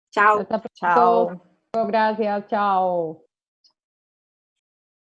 Chao. Hasta pronto. Chao. Gracias, chao.